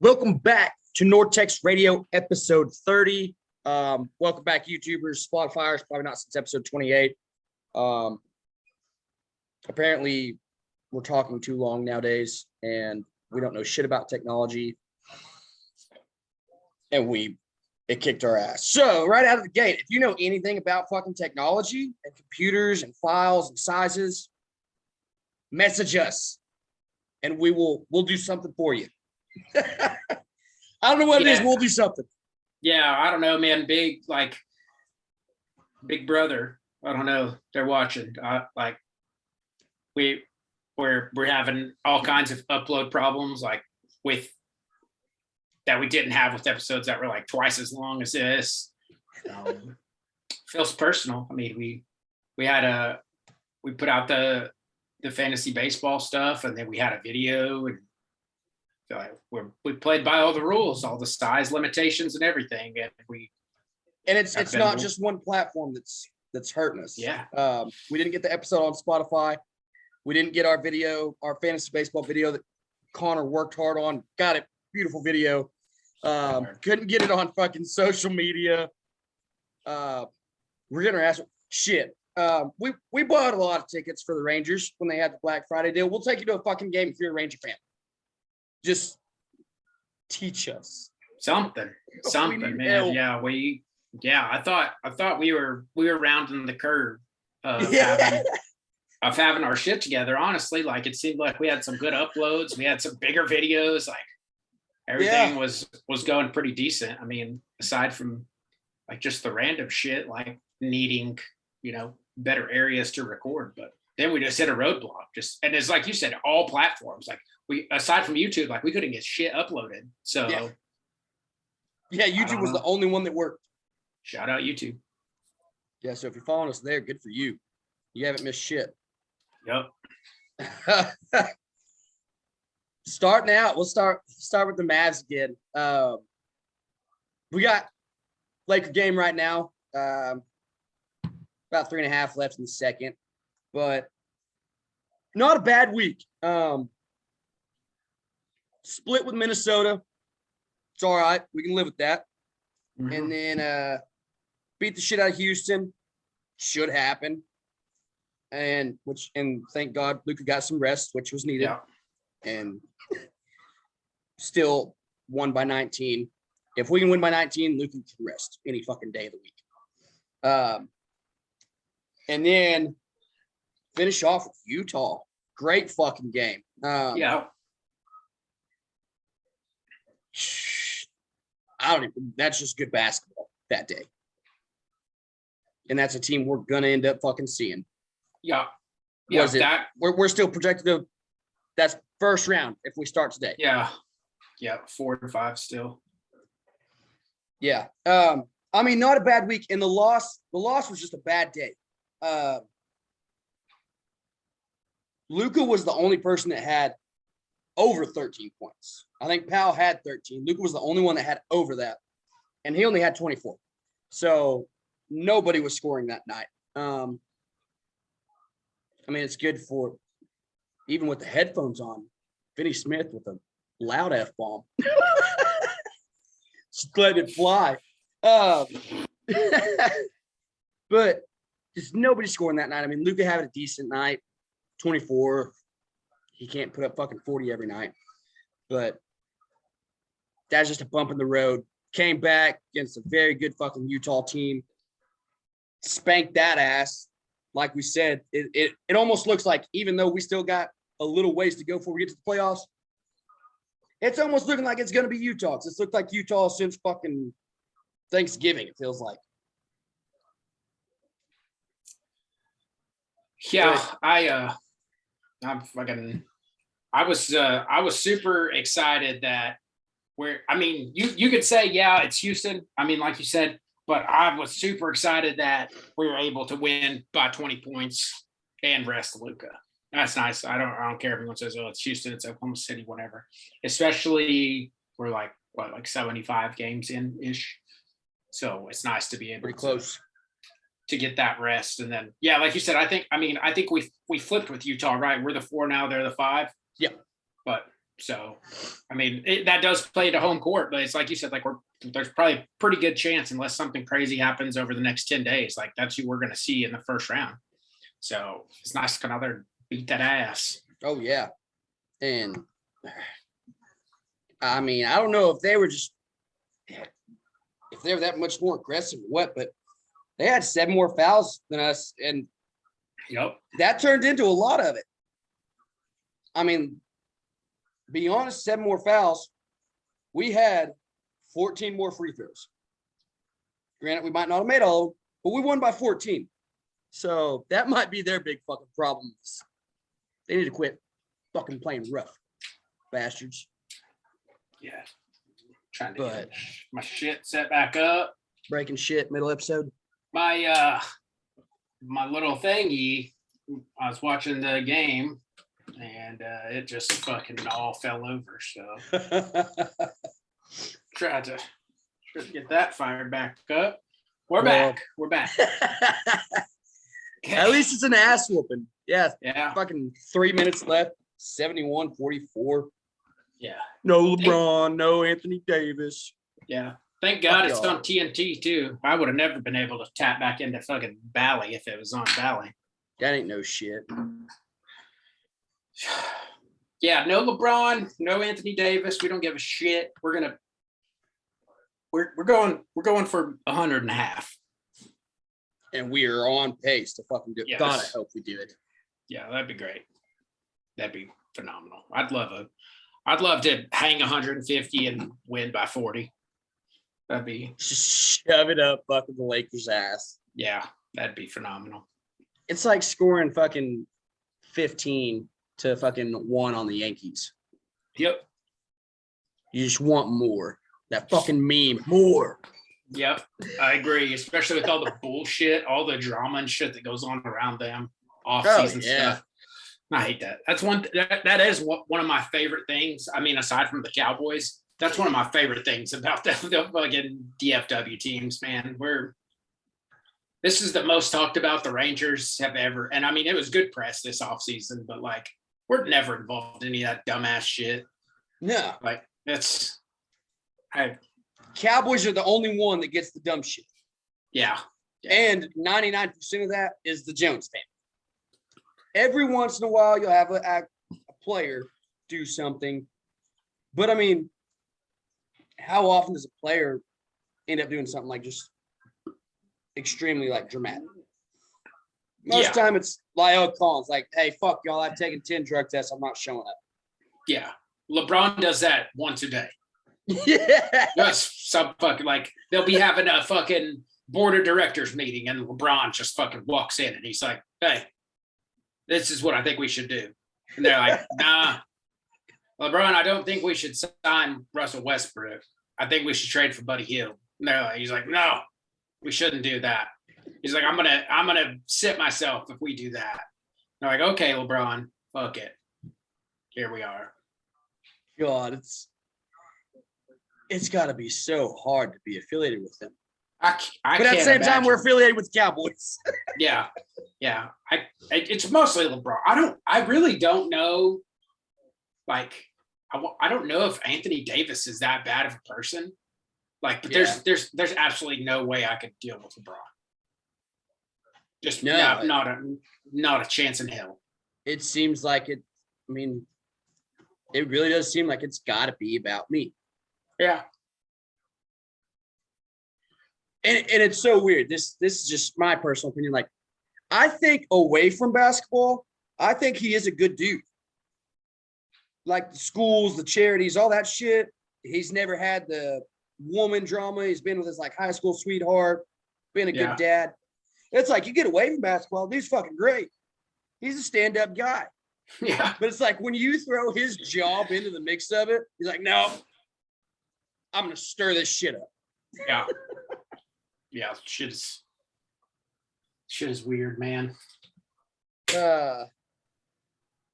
Welcome back to Nortex Radio, episode 30. Welcome back, YouTubers, Spotifyers, probably not since episode 28. Apparently, we're talking too long nowadays, and we don't know shit about technology. And it kicked our ass. So, right out of the gate, if you know anything about fucking technology and computers and files and sizes, message us, and we'll do something for you. I don't know what it is. We'll do something. Yeah, I don't know, man. Big brother. I don't know. They're watching. We're having all kinds of upload problems, like with that we didn't have with episodes that were like twice as long as this. Feels personal. I mean, we put out the fantasy baseball stuff, and then we had a video, and we played by all the rules, all the size limitations and everything, and it's not just one platform that's hurting us. Yeah. We didn't get the episode on Spotify. We didn't get our fantasy baseball video that Connor worked hard on. Got it. Beautiful video. Couldn't get it on fucking social media. We're getting our ass. Shit. We bought a lot of tickets for the Rangers when they had the Black Friday deal. We'll take you to a fucking game if you're a Ranger fan. Just teach us something, man. Help. I thought we were rounding the curve of having our shit together. Honestly, like it seemed like we had some good uploads. We had some bigger videos. Like everything was going pretty decent. I mean, aside from like just the random shit, like needing better areas to record, but then we just hit a roadblock. And it's like you said, all platforms. Like we, aside from YouTube, like we couldn't get shit uploaded. So YouTube was the only one that worked. Shout out YouTube. Yeah, so if you're following us there, good for you. You haven't missed shit. Yep. Starting out, we'll start with the Mavs again. We got Laker game right now. About 3.5 left in the second. But not a bad week. Split with Minnesota. It's all right. We can live with that. Mm-hmm. And then beat the shit out of Houston. Should happen. And thank God Luka got some rest, which was needed. Yeah. And still won by 19. If we can win by 19, Luka can rest any fucking day of the week. And then finish off with Utah. Great fucking game. That's just good basketball that day. And that's a team we're going to end up fucking seeing. Yeah. We're still projected to, that's first round if we start today. Yeah. 4 and 5 still. Yeah. I mean, not a bad week. And the loss was just a bad day. Luka was the only person that had over 13 points. I think Powell had 13. Luka was the only one that had over that, and he only had 24. So nobody was scoring that night. I mean, it's good for even with the headphones on. Vinny Smith with a loud F-bomb. Just letting it fly. But just nobody scoring that night. I mean, Luka having a decent night, 24. He can't put up fucking 40 every night. But that's just a bump in the road. Came back against a very good fucking Utah team. Spanked that ass. Like we said, it almost looks like, even though we still got a little ways to go before we get to the playoffs, it's almost looking like it's going to be Utah. It's looked like Utah since fucking Thanksgiving, it feels like. Yeah, I was super excited that you could say, yeah, it's Houston. I mean, like you said, but I was super excited that we were able to win by 20 points and rest Luka. That's nice. I don't care if anyone says, oh, it's Houston, it's Oklahoma City, whatever. Especially we're like 75 games in ish. So it's nice to be able pretty close to get that rest. And then, yeah, like you said, I think we flipped with Utah, right? We're the 4 now, they're the 5. Yeah. But So, I mean, that does play to home court, but it's like you said, like there's probably a pretty good chance, unless something crazy happens over the next 10 days, like that's who we're going to see in the first round. So it's nice to come out there and beat that ass. Oh yeah. And I mean, I don't know if they were that much more aggressive or what, but they had 7 more fouls than us. And that turned into a lot of it. I mean, be honest, 7 more fouls. We had 14 more free throws. Granted, we might not have made all of them, but we won by 14. So that might be their big fucking problem. They need to quit fucking playing rough, bastards. Yeah. Trying to get my shit set back up. Breaking shit, middle episode. My little thingy, I was watching the game and it just fucking all fell over. So tried to get that fired back up. We're back. Okay. At least it's an ass whooping. Yeah. Yeah. Fucking 3 minutes left. 71-44. Yeah. No LeBron, no Anthony Davis. Yeah. Thank God it's on TNT too. I would have never been able to tap back into fucking Bally if it was on Bally. That ain't no shit. Yeah, no LeBron, no Anthony Davis. We don't give a shit. We're going for 100.5. And we are on pace to fucking do it. Yes. God, I hope we do it. Yeah, that'd be great. That'd be phenomenal. I'd love to hang 150 and win by 40. That'd be shove it up fucking the Lakers' ass. Yeah, that'd be phenomenal. It's like scoring fucking 15 to fucking 1 on the Yankees. Yep. You just want more. That fucking meme, more. Yep, I agree. Especially with all the bullshit, all the drama and shit that goes on around them, off-season stuff. I hate that. That's that is one of my favorite things. I mean, aside from the Cowboys, that's one of my favorite things about the fucking DFW teams, man. This is the most talked about the Rangers have ever. And I mean, it was good press this offseason, but like, we're never involved in any of that dumbass shit. No. Like, Cowboys are the only one that gets the dumb shit. Yeah. And 99% of that is the Jones family. Every once in a while, you'll have a player do something. But, I mean, how often does a player end up doing something like just extremely, like, dramatic? Most of the time, it's Lyle Collins. Like, hey, fuck y'all. I've taken 10 drug tests. I'm not showing up. Yeah. LeBron does that once a day. Yeah. Just some fucking, like, they'll be having a fucking board of directors meeting and LeBron just fucking walks in and he's like, hey, this is what I think we should do. And they're like, nah, LeBron, I don't think we should sign Russell Westbrook. I think we should trade for Buddy Hield. And he's like, no, we shouldn't do that. He's like, I'm gonna sit myself if we do that. And they're like, okay, LeBron, fuck it. Here we are. God, it's got to be so hard to be affiliated with them. But at the same time, we're affiliated with Cowboys. Yeah. It's mostly LeBron. I really don't know. Like, I don't know if Anthony Davis is that bad of a person. Like, but there's absolutely no way I could deal with LeBron. Just not a chance in hell. It seems like it. I mean, it really does seem like it's got to be about me. Yeah. And it's so weird. This is just my personal opinion. Like, I think away from basketball, I think he is a good dude. Like the schools, the charities, all that shit. He's never had the woman drama. He's been with his like high school sweetheart, been a good dad. It's like you get away from basketball, dude's fucking great. He's a stand-up guy. Yeah. But it's like when you throw his job into the mix of it, he's like, no, I'm going to stir this shit up. Yeah. Yeah, shit is weird, man.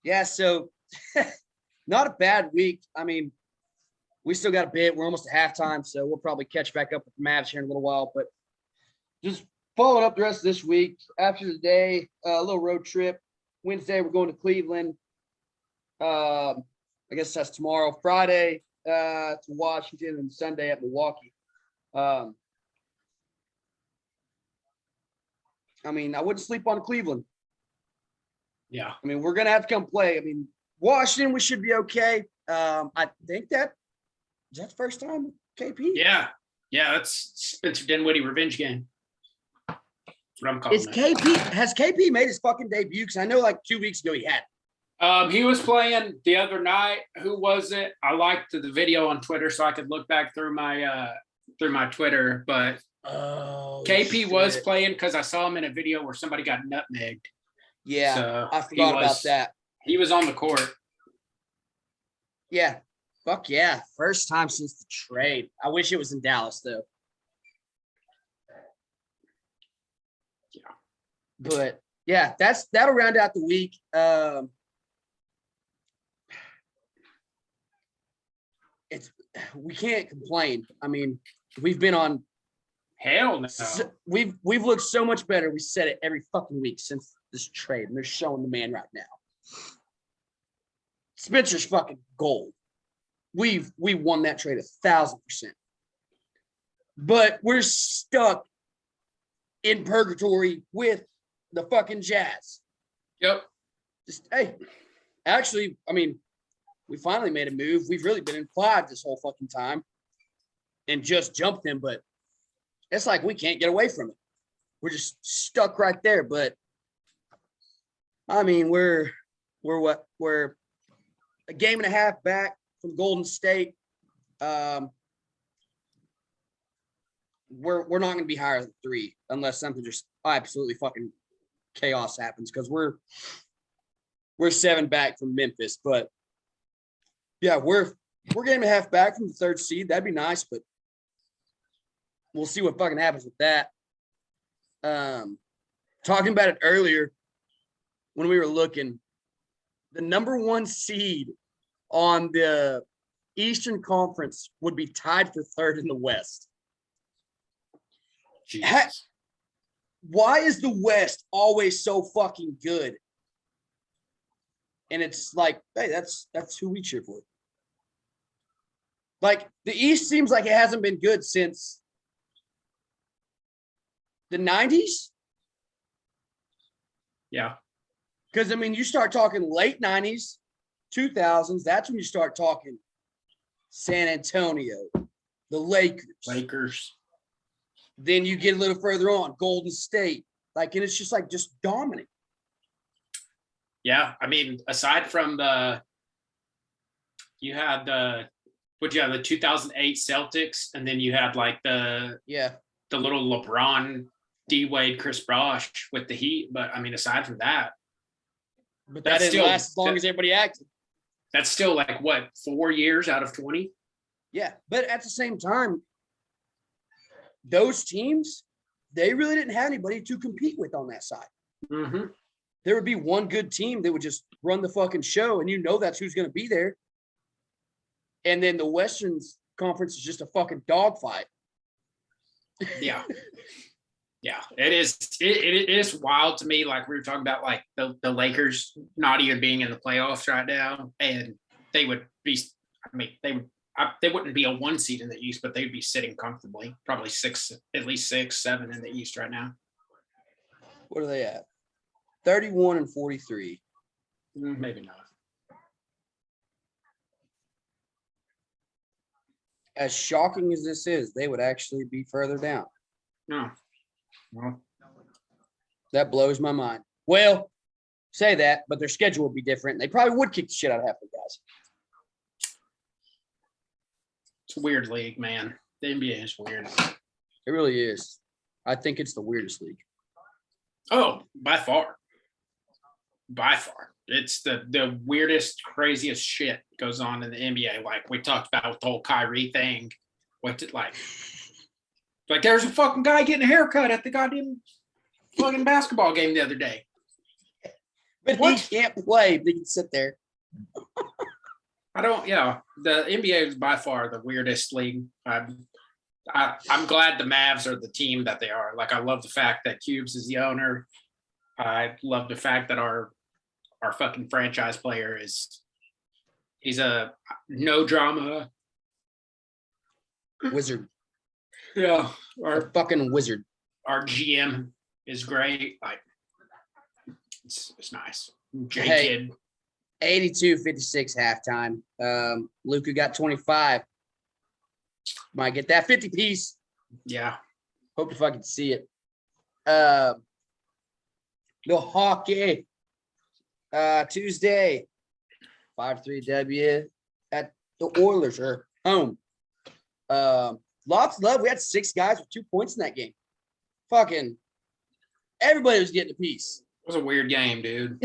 Yeah, so not a bad week. I mean, we still got a bit. We're almost at halftime, so we'll probably catch back up with the Mavs here in a little while. But just following up the rest of this week, after the day, a little road trip. Wednesday, we're going to Cleveland. I guess that's tomorrow, Friday to Washington, and Sunday at Milwaukee. I mean, I wouldn't sleep on Cleveland. Yeah. I mean, we're going to have to come play. I mean, Washington, we should be okay. I think is that the first time KP? Yeah. Yeah, that's Spencer Dinwiddie revenge game. That's what I'm calling it. Has KP made his fucking debut? Because I know like 2 weeks ago he had. He was playing the other night. Who was it? I liked the video on Twitter so I could look back through my Twitter. But KP was playing because I saw him in a video where somebody got nutmegged. Yeah, so I forgot about that. He was on the court. Yeah. Fuck yeah. First time since the trade. I wish it was in Dallas, though. Yeah. But, yeah, that'll round out the week. We can't complain. I mean, we've been on. Hell no. We've looked so much better. We said it every fucking week since this trade, and they're showing the man right now. Spencer's fucking gold. We won that trade 1,000%. But we're stuck in purgatory with the fucking Jazz. Yep. Just hey, actually, I mean, we finally made a move. We've really been in 5 this whole fucking time and just jumped them, but it's like we can't get away from it. We're just stuck right there. But I mean, we're a game and a half back from Golden State. We're not going to be higher than 3 unless something just absolutely fucking chaos happens, because we're 7 back from Memphis. But yeah, we're game and a half back from the 3rd seed. That'd be nice, but we'll see what fucking happens with that. Talking about it earlier when we were looking, the number 1 seed on the Eastern Conference would be tied for 3rd in the West. Why is the West always so fucking good? And it's like, hey, that's who we cheer for. Like, the East seems like it hasn't been good since the 90s. Yeah. Because, I mean, you start talking late 90s, 2000s, that's when you start talking San Antonio, the Lakers. Then you get a little further on, Golden State. Like, and it's just like just dominant. Yeah, I mean, aside from you had the 2008 Celtics, and then you had like the little LeBron, D Wade, Chris Bosh with the Heat. But I mean, aside from that, but that didn't last as long as everybody acted. That's still like what, 4 years out of 20? Yeah, but at the same time, those teams, they really didn't have anybody to compete with on that side. Mm-hmm. There would be one good team that would just run the fucking show, and you know that's who's going to be there. And then the Western Conference is just a fucking dogfight. Yeah. Yeah, it is. It is wild to me. Like we were talking about, like the Lakers not even being in the playoffs right now, and they would be. I mean, they wouldn't be a 1 seed in the East, but they'd be sitting comfortably, probably at least 6, 7 in the East right now. What are they at? 31 and 43. Maybe not. As shocking as this is, they would actually be further down. No. Well, that blows my mind. Well, say that, but their schedule would be different. They probably would kick the shit out of half the guys. It's a weird league, man. The NBA is weird. It really is. I think it's the weirdest league. Oh, by far. By far. It's the weirdest, craziest shit goes on in the NBA. Like we talked about with the whole Kyrie thing. Like there's a fucking guy getting a haircut at the goddamn fucking basketball game the other day. But what? He can't play. They can sit there. The NBA is by far the weirdest league. I'm glad the Mavs are the team that they are. Like I love the fact that Cubes is the owner. I love the fact that our fucking franchise player He's a no drama wizard. Yeah, a fucking wizard. Our GM is great. Like, it's nice. Kid. 82-56 halftime. Luka got 25. Might get that 50 piece. Yeah. Hope to fucking see it. No hockey. Tuesday. 5-3 W at the Oilers are home. Lots of love. We had 6 guys with 2 points in that game. Fucking everybody was getting a piece. It was a weird game, dude.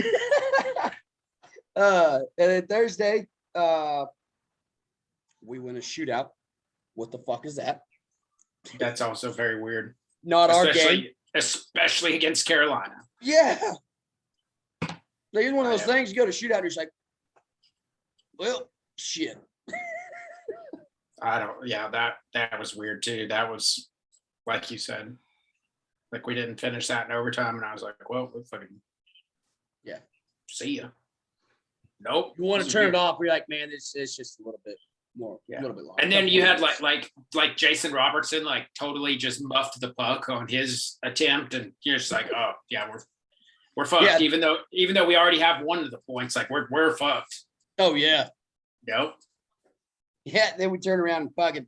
And then Thursday, we win a shootout. What the fuck is that? That's also very weird. Not our game. Especially against Carolina. Yeah. Like, it's one of those things, you go to shootout and you're just like, well, shit. That was weird too. That was, like you said, like we didn't finish that in overtime, and I was like, well, we'll fucking see ya. Nope. You want to turn it off, you're like, man, it's just a little bit more, a little bit longer. And then you had like Jason Robertson, like totally just muffed the puck on his attempt, and you're just like, oh yeah, we're fucked. Yeah. Even though we already have one of the points, like we're fucked. Oh yeah. Nope. Yeah, then we turn around and fucking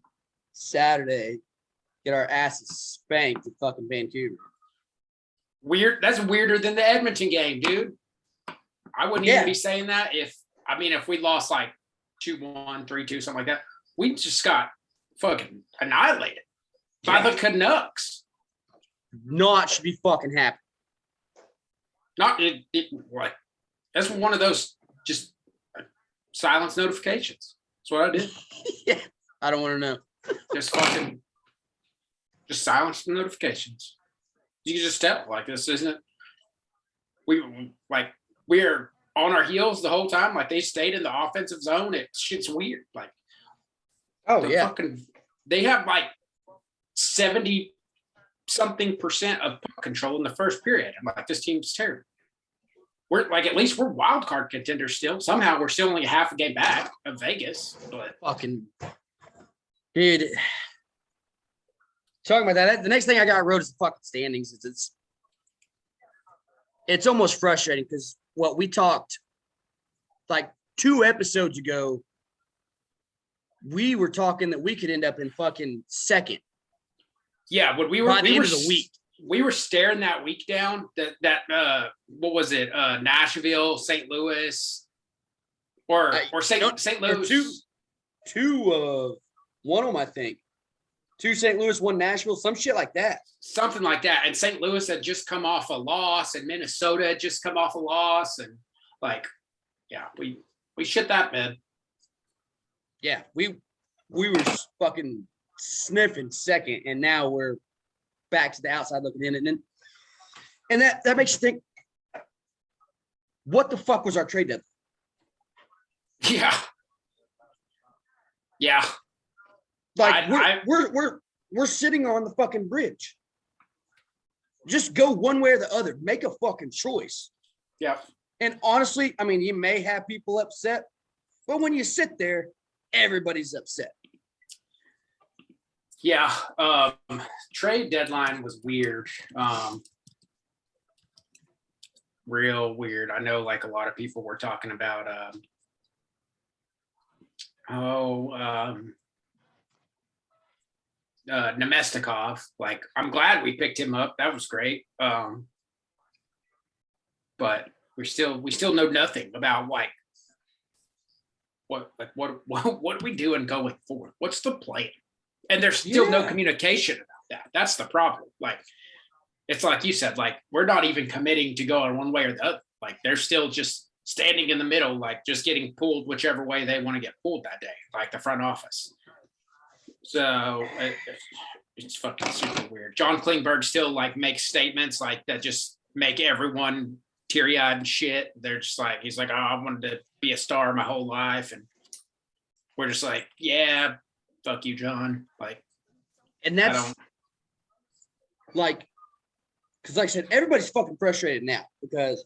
Saturday get our asses spanked at fucking Vancouver. Weird. That's weirder than the Edmonton game, dude. I wouldn't even be saying that if we lost like 2-1, 3-2, something like that. We just got fucking annihilated by the Canucks. Not should be fucking happy. Not what? That's one of those just silence notifications. That's what I did. Yeah, I don't want to know. Just silence the notifications. You can just tell, like, this isn't. We're on our heels the whole time. Like, they stayed in the offensive zone. Shit's weird. Like, they have like 70-something% of puck control in the first period. I'm like, this team's terrible. We're like, at least we're wild card contenders still. Somehow we're still only half a game back of Vegas. But fucking dude, talking about that. The next thing I got wrote is the fucking standings. It's almost frustrating because what we talked like 2 episodes ago, we were talking that we could end up in fucking second. Yeah, when we were by the end of the week. We were staring that week down. That what was it? Nashville, St. Louis, or St. Louis. Two one of them, I think. 2 St. Louis, 1 Nashville, some shit like that. Something like that. And St. Louis had just come off a loss, and Minnesota had just come off a loss, and like, yeah, we shit that bad. Yeah, we were fucking sniffing second, and now we're back to the outside looking in, and that makes you think, what the fuck was our trade deadline? Yeah. Like we're sitting on the fucking bridge. Just go one way or the other. Make a fucking choice. Yeah. And honestly, I mean, you may have people upset, but when you sit there, everybody's upset. Yeah, trade deadline was weird. Real weird. I know, like, a lot of people were talking about Nemestikov. Like, I'm glad we picked him up. That was great. But we still know nothing about like what are we doing going forward? What's the plan? And there's still no communication about that. That's the problem. Like, it's like you said, like, we're not even committing to going one way or the other. Like, they're still just standing in the middle, like, just getting pulled whichever way they want to get pulled that day, like the front office. So it's fucking super weird. John Klingberg still, like, makes statements like that just make everyone teary-eyed and shit. They're just like, he's like, oh, I wanted to be a star my whole life. And we're just like, yeah, fuck you, John. Like, and that's like, because like I said, everybody's fucking frustrated now because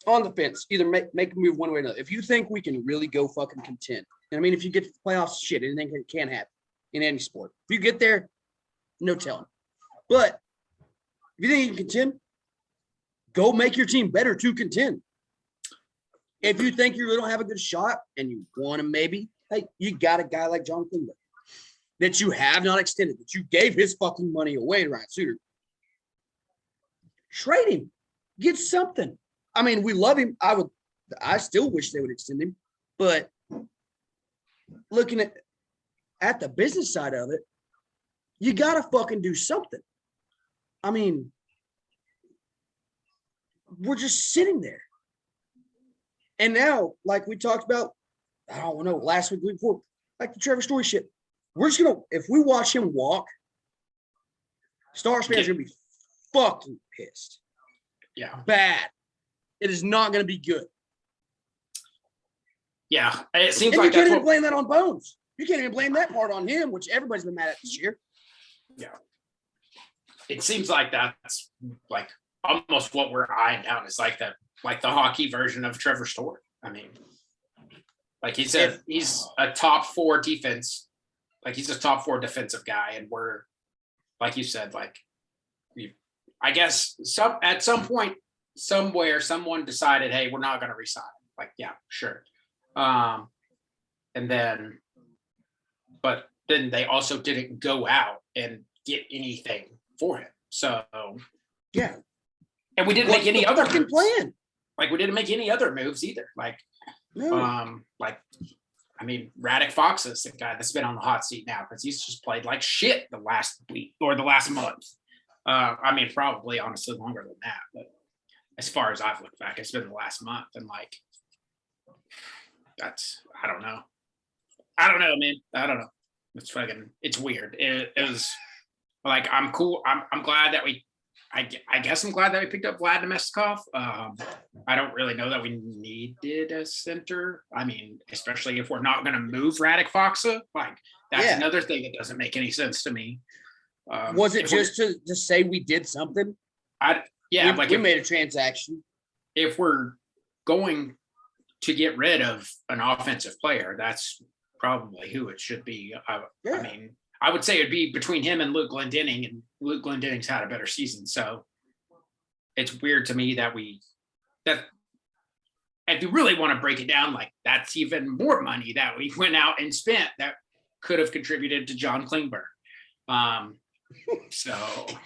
on the fence. Either make a move one way or another. If you think we can really go fucking contend, and I mean, if you get to the playoffs, shit, anything can happen in any sport. If you get there, no telling. But if you think you can contend, go make your team better to contend. If you think you really don't have a good shot and you want to maybe, hey, you got a guy like John Klingberg that you have not extended, that you gave his fucking money away to Ryan Suter. Trade him. Get something. I mean, we love him. I still wish they would extend him. But looking at the business side of it, you got to fucking do something. I mean, we're just sitting there. And now, like we talked about, I don't know, last week before, like the Trevor Story shit, we're just going to, if we watch him walk, Stars fans are going to be fucking pissed. Yeah. Bad. It is not going to be good. Yeah. It seems and like you can't even blame that on Bones. You can't even blame that part on him, which everybody's been mad at this year. Yeah. It seems like that's like almost what we're eyeing down is like the hockey version of Trevor Story. I mean, like he said, he's a top 4 defense. Like he's a top 4 defensive guy. And we're, like you said, like, I guess at some point, somewhere, someone decided, hey, we're not going to resign. Like, yeah, sure. And then, but then they also didn't go out and get anything for him. So, yeah. And we didn't make any other moves. Plan. Like we didn't make any other moves either. Like, no. Like, I mean, Radek Fox is the guy that's been on the hot seat now because he's just played like shit the last week or the last month. I mean, probably honestly longer than that, but as far as I've looked back, it's been the last month, and like, that's I don't know, man. I don't know. It's weird. It was like I'm cool. I'm glad that I guess I'm glad that we picked up Vlad Nemestikov. I don't really know that we needed a center. I mean, especially if we're not going to move Radek Foxa, like that's another thing that doesn't make any sense to me. Was it just to say we did something? We made a transaction. If we're going to get rid of an offensive player, that's probably who it should be. I mean, I would say it'd be between him and Luke Glendening, and Luke Glendening's had a better season. So it's weird to me that if you really want to break it down, like that's even more money that we went out and spent that could have contributed to John Klingberg. So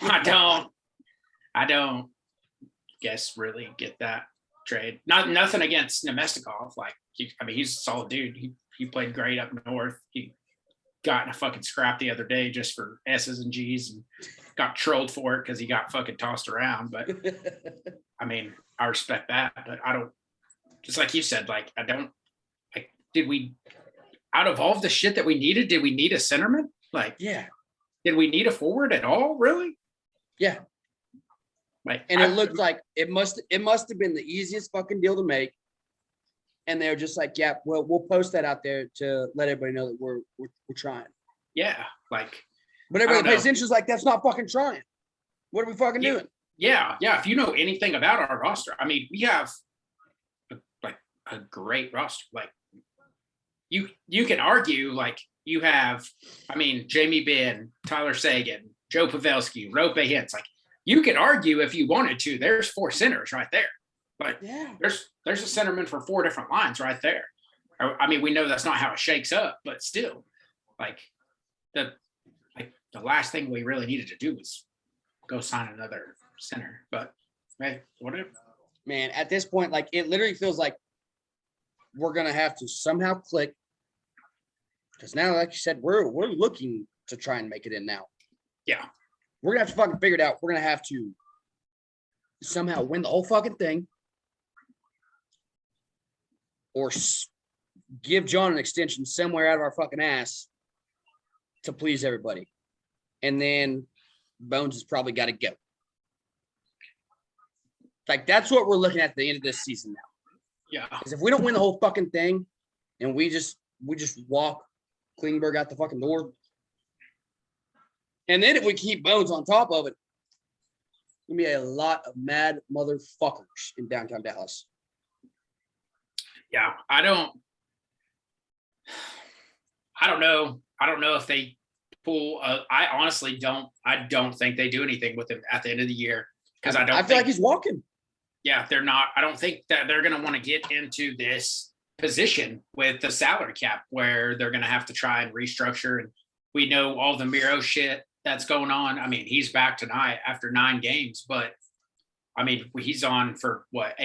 I don't guess really get that trade. Nothing against Nemestikov. Like, he's a solid dude. He played great up north. He got in a fucking scrap the other day just for S's and G's and got trolled for it because he got fucking tossed around. But I mean, I respect that, but I don't. Just like you said, like I don't. Like, did we out of all of the shit that we needed? Did we need a centerman? Like, yeah. Did we need a forward at all? Really? Yeah. Like, and it looked like it must have been the easiest fucking deal to make. And they're just like, yeah, well, we'll post that out there to let everybody know that we're trying. Yeah, like. But everybody pays attention is like, that's not fucking trying. What are we fucking doing? Yeah. If you know anything about our roster, I mean, we have a great roster. Like, you can argue like you have, I mean, Jamie Benn, Tyler Sagan, Joe Pavelski, Rope Hintz. Like, you could argue if you wanted to. There's 4 centers right there. But there's a centerman for 4 different lines right there. I mean, we know that's not how it shakes up, but still, like the last thing we really needed to do was go sign another center. But hey, whatever. Man, at this point, like it literally feels like we're gonna have to somehow click. Because now, like you said, we're looking to try and make it in now. Yeah. We're gonna have to fucking figure it out. We're gonna have to somehow win the whole fucking thing. Or give John an extension somewhere out of our fucking ass to please everybody. And then Bones has probably got to go. Like, that's what we're looking at the end of this season now. Yeah. Because if we don't win the whole fucking thing and we just walk Klingberg out the fucking door, and then if we keep Bones on top of it, there's going to be a lot of mad motherfuckers in downtown Dallas. Yeah, I don't know. I don't know if they pull. I honestly don't. I don't think they do anything with him at the end of the year because I feel like he's walking. Yeah, they're not. I don't think that they're going to want to get into this position with the salary cap where they're going to have to try and restructure. And we know all the Miro shit that's going on. I mean, he's back tonight after 9 games, but I mean, he's on for what,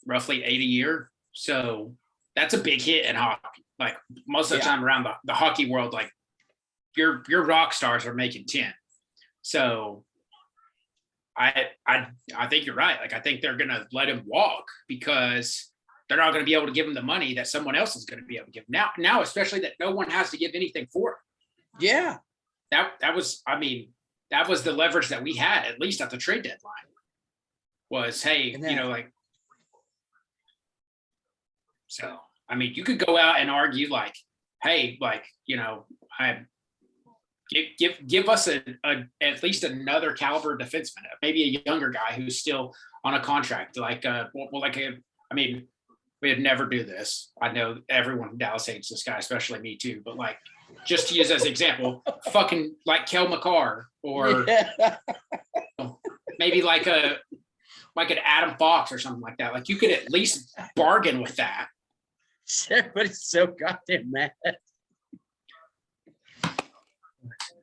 roughly 8 a year. So that's a big hit in hockey. Like most of the time around the hockey world, like your rock stars are making 10. So I think you're right. Like I think they're gonna let him walk because they're not gonna be able to give him the money that someone else is gonna be able to give him. Now, especially that no one has to give anything for it. Yeah. That was the leverage that we had, at least at the trade deadline. Was hey, like so I mean, you could go out and argue like, hey, like, I give us at least another caliber defenseman, maybe a younger guy who's still on a contract. Like, I mean, we'd never do this. I know everyone in Dallas hates this guy, especially me too. But like, just to use as an example, fucking like Kel McCarr or maybe like an Adam Fox or something like that. Like you could at least bargain with that. Everybody's so goddamn mad.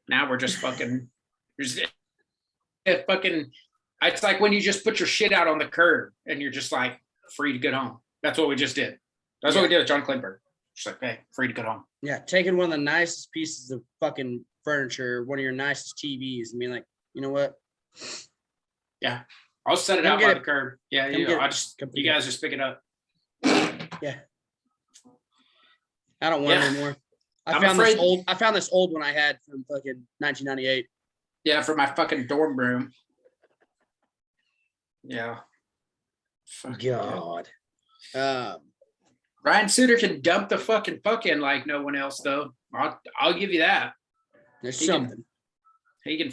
Now we're just fucking. It's like when you just put your shit out on the curb and you're just like free to get home. That's what we just did. That's what we did with John Klingberg. Just like, hey, free to get home. Yeah, taking one of the nicest pieces of fucking furniture, one of your nicest TVs, and being like, you know what? Yeah, I'll set it out by the curb. Yeah, you guys just pick it up. Yeah. I don't want it anymore. I found this old one I had from fucking 1998. Yeah, for my fucking dorm room. Yeah. God. Ryan Suter can dump the fucking puck in like no one else, though. I'll give you that. There's something. He can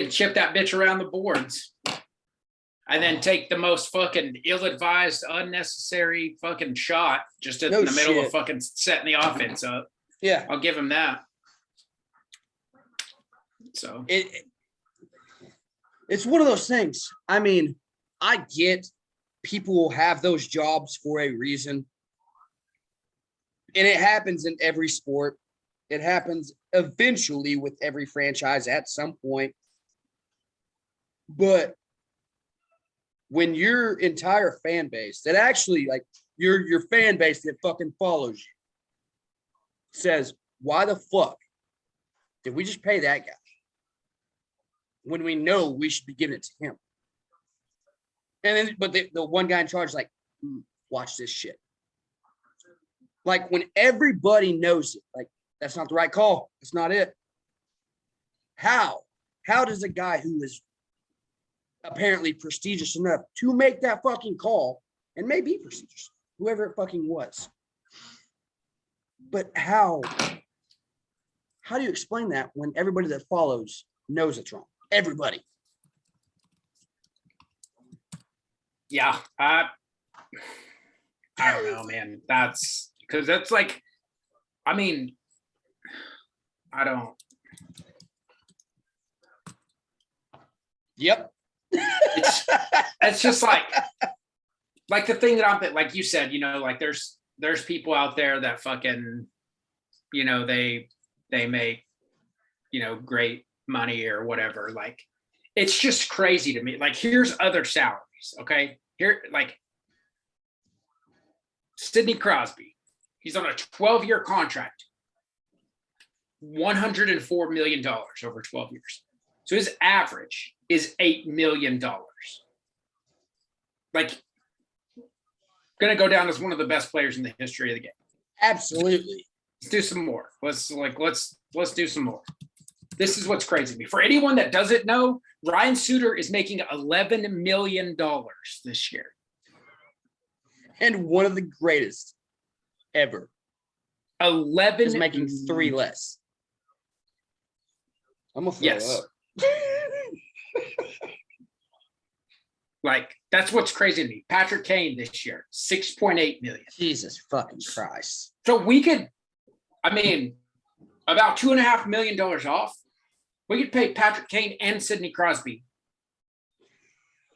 chip that bitch around the boards. And then take the most fucking ill-advised, unnecessary fucking shot just in the middle of fucking setting the offense up. Yeah. I'll give him that. So it's one of those things. I mean, I get people will have those jobs for a reason. And it happens in every sport. It happens eventually with every franchise at some point. But when your entire fan base that actually like your fan base that fucking follows you says, why the fuck did we just pay that guy when we know we should be giving it to him? And then, but the one guy in charge is like, watch this shit. Like when everybody knows it, like that's not the right call. That's not it. How does a guy who is apparently prestigious enough to make that fucking call and may be prestigious, whoever it fucking was. But how do you explain that when everybody that follows knows it's wrong? Everybody. Yeah. I don't know, man. That's because that's like, I mean, I don't. Yep. It's just like the thing that I'm like you said, like there's people out there that fucking, they make, great money or whatever. Like, it's just crazy to me. Like, here's other salaries. Okay. Here, like Sidney Crosby, he's on a 12-year contract, $104 million over 12 years. So his average is $8 million. Like, gonna go down as one of the best players in the history of the game. Absolutely. Let's do some more. Let's do some more. This is what's crazy to me. For anyone that doesn't know, Ryan Suter is making $11 million this year. And one of the greatest ever. 11 is making 3 less. I'm gonna throw up. Like, That's what's crazy to me. Patrick Kane this year, 6.8 million. Jesus fucking Christ. So we could, I mean, about $2.5 million off. We could pay Patrick Kane and Sidney Crosby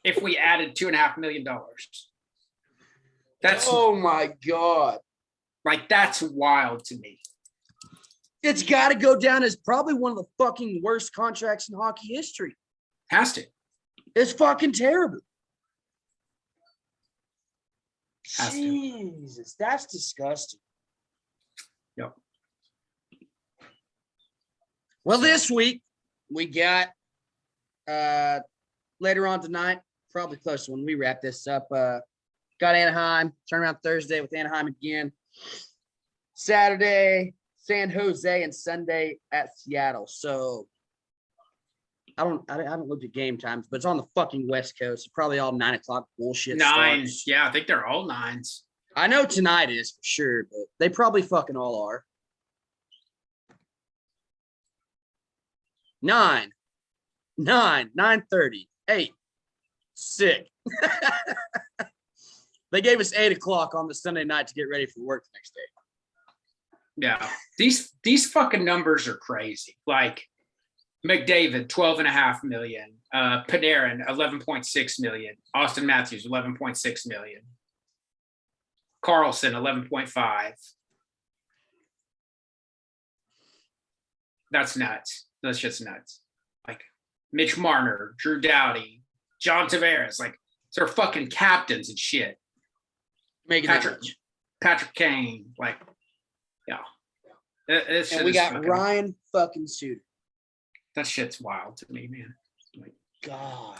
if we added $2.5 million. That's oh my God. Like, that's wild to me. It's got to go down as probably one of the fucking worst contracts in hockey history. Has to. It's fucking terrible. Has to. Jesus, that's disgusting. Yep. Well, this week we got later on tonight, probably close to when we wrap this up. Got Anaheim, turn around Thursday with Anaheim again. Saturday, San Jose, and Sunday at Seattle. So I haven't looked at game times, but it's on the fucking West Coast. Probably all 9 o'clock bullshit. 9. starts. Yeah, I think they're all 9s. I know tonight is for sure, but they probably fucking all are. 9, 9:30, 8, 6. They gave us 8 o'clock on the Sunday night to get ready for work the next day. Yeah, these fucking numbers are crazy. Like McDavid, 12.5 million. Panarin, 11.6 million. Austin Matthews, 11.6 million. Carlson, 11.5. That's nuts. That's just nuts. Like Mitch Marner, Drew Doughty, John Tavares, like they're fucking captains and shit. Making Patrick Kane, like, yeah. And we got fucking, Ryan fucking Suter. That shit's wild to me, man. Like, God.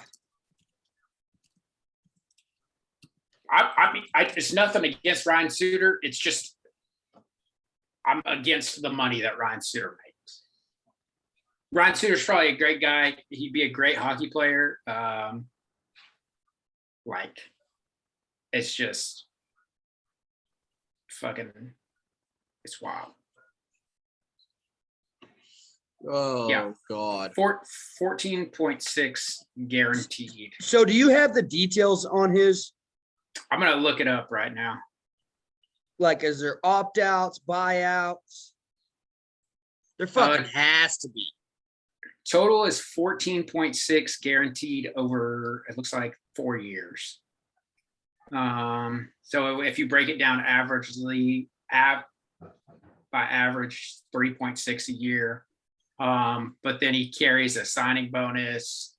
I mean, it's nothing against Ryan Suter. It's just I'm against the money that Ryan Suter makes. Ryan Suter's probably a great guy. He'd be a great hockey player. Like, it's just fucking, it's wild. Oh, yeah. God. 14.6 guaranteed. So do you have the details on his? I'm going to look it up right now. Like, is there opt-outs, buyouts? There fucking has to be. Total is 14.6 guaranteed over, it looks like 4 years. So if you break it down averagely, by average 3.6 a year. But then he carries a signing bonus,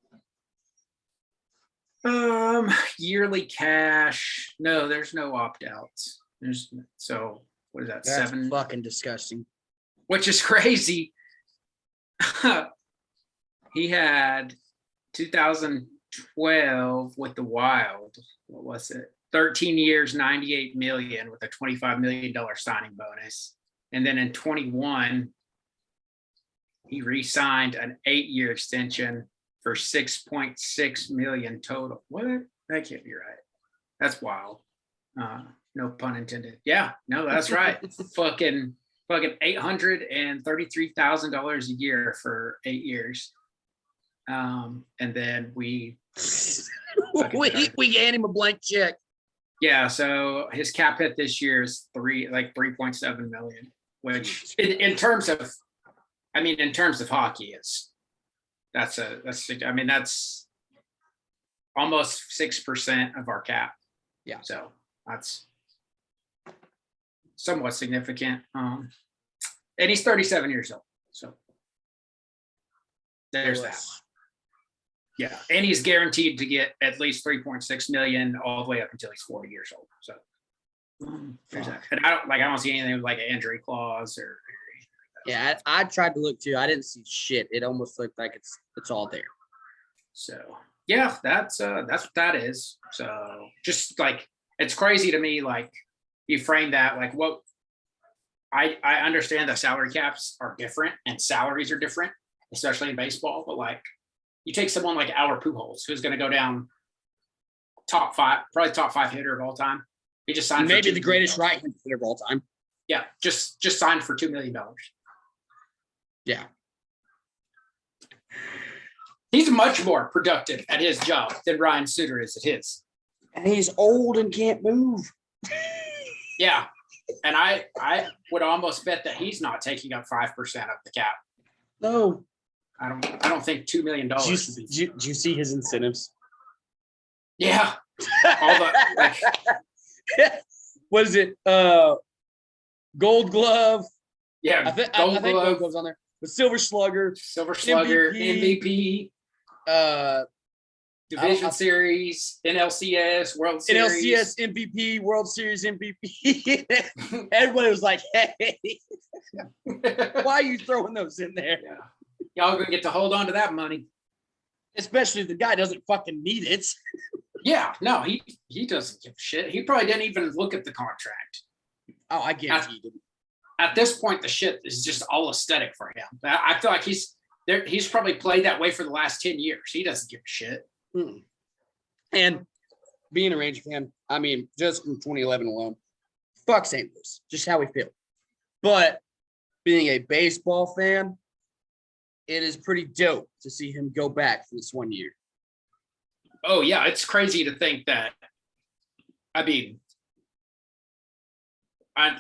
yearly cash. No, there's no opt-outs. So what is that? That's 7? Fucking disgusting. Which is crazy. He had 2012 with the Wild. What was it? 13 years, 98 million with a $25 million signing bonus. And then in 21, he re-signed an 8-year extension for 6.6 million total. What? That can't be right. That's wild. No pun intended. Yeah, no, that's right. fucking $833,000 a year for 8 years. And then we gave him a blank check. Yeah, so his cap hit this year is 3.7 million, which in terms of hockey that's almost 6% of our cap. Yeah. So that's somewhat significant. And he's 37 years old. So there's that. Yeah, and he's guaranteed to get at least 3.6 million all the way up until he's 40 years old. So there's that. And I don't see anything like an injury clause or yeah, I tried to look too. I didn't see shit. It almost looked like it's all there. So yeah, that's what that is. So just like, it's crazy to me, like you frame that like what I understand that salary caps are different and salaries are different, especially in baseball, but like you take someone like Albert Pujols, who's going to go down top 5 hitter of all time. He just signed maybe the greatest right-hand hitter of all time. Yeah, just signed for $2 million. Yeah. He's much more productive at his job than Ryan Suter is at his. And he's old and can't move. Yeah. And I would almost bet that he's not taking up 5% of the cap. No. I don't think $2 million should be. Did you see his incentives? Yeah. All the like what is it? Gold glove. Yeah, I think Gold Glove's on there. The Silver Slugger, MVP, Division Series, NLCS, World Series. NLCS MVP, World Series MVP. Everybody was like, hey, why are you throwing those in there? Yeah. Y'all gonna get to hold on to that money. Especially if the guy doesn't fucking need it. Yeah, no, he doesn't give a shit. He probably didn't even look at the contract. Oh, I guarantee he didn't. At this point, the shit is just all aesthetic for him. I feel like he's probably played that way for the last 10 years. He doesn't give a shit. Mm-mm. And being a Ranger fan, I mean, just from 2011 alone, fuck St. Louis, just how we feel. But being a baseball fan, it is pretty dope to see him go back for this 1 year. Oh, yeah. It's crazy to think that, I mean,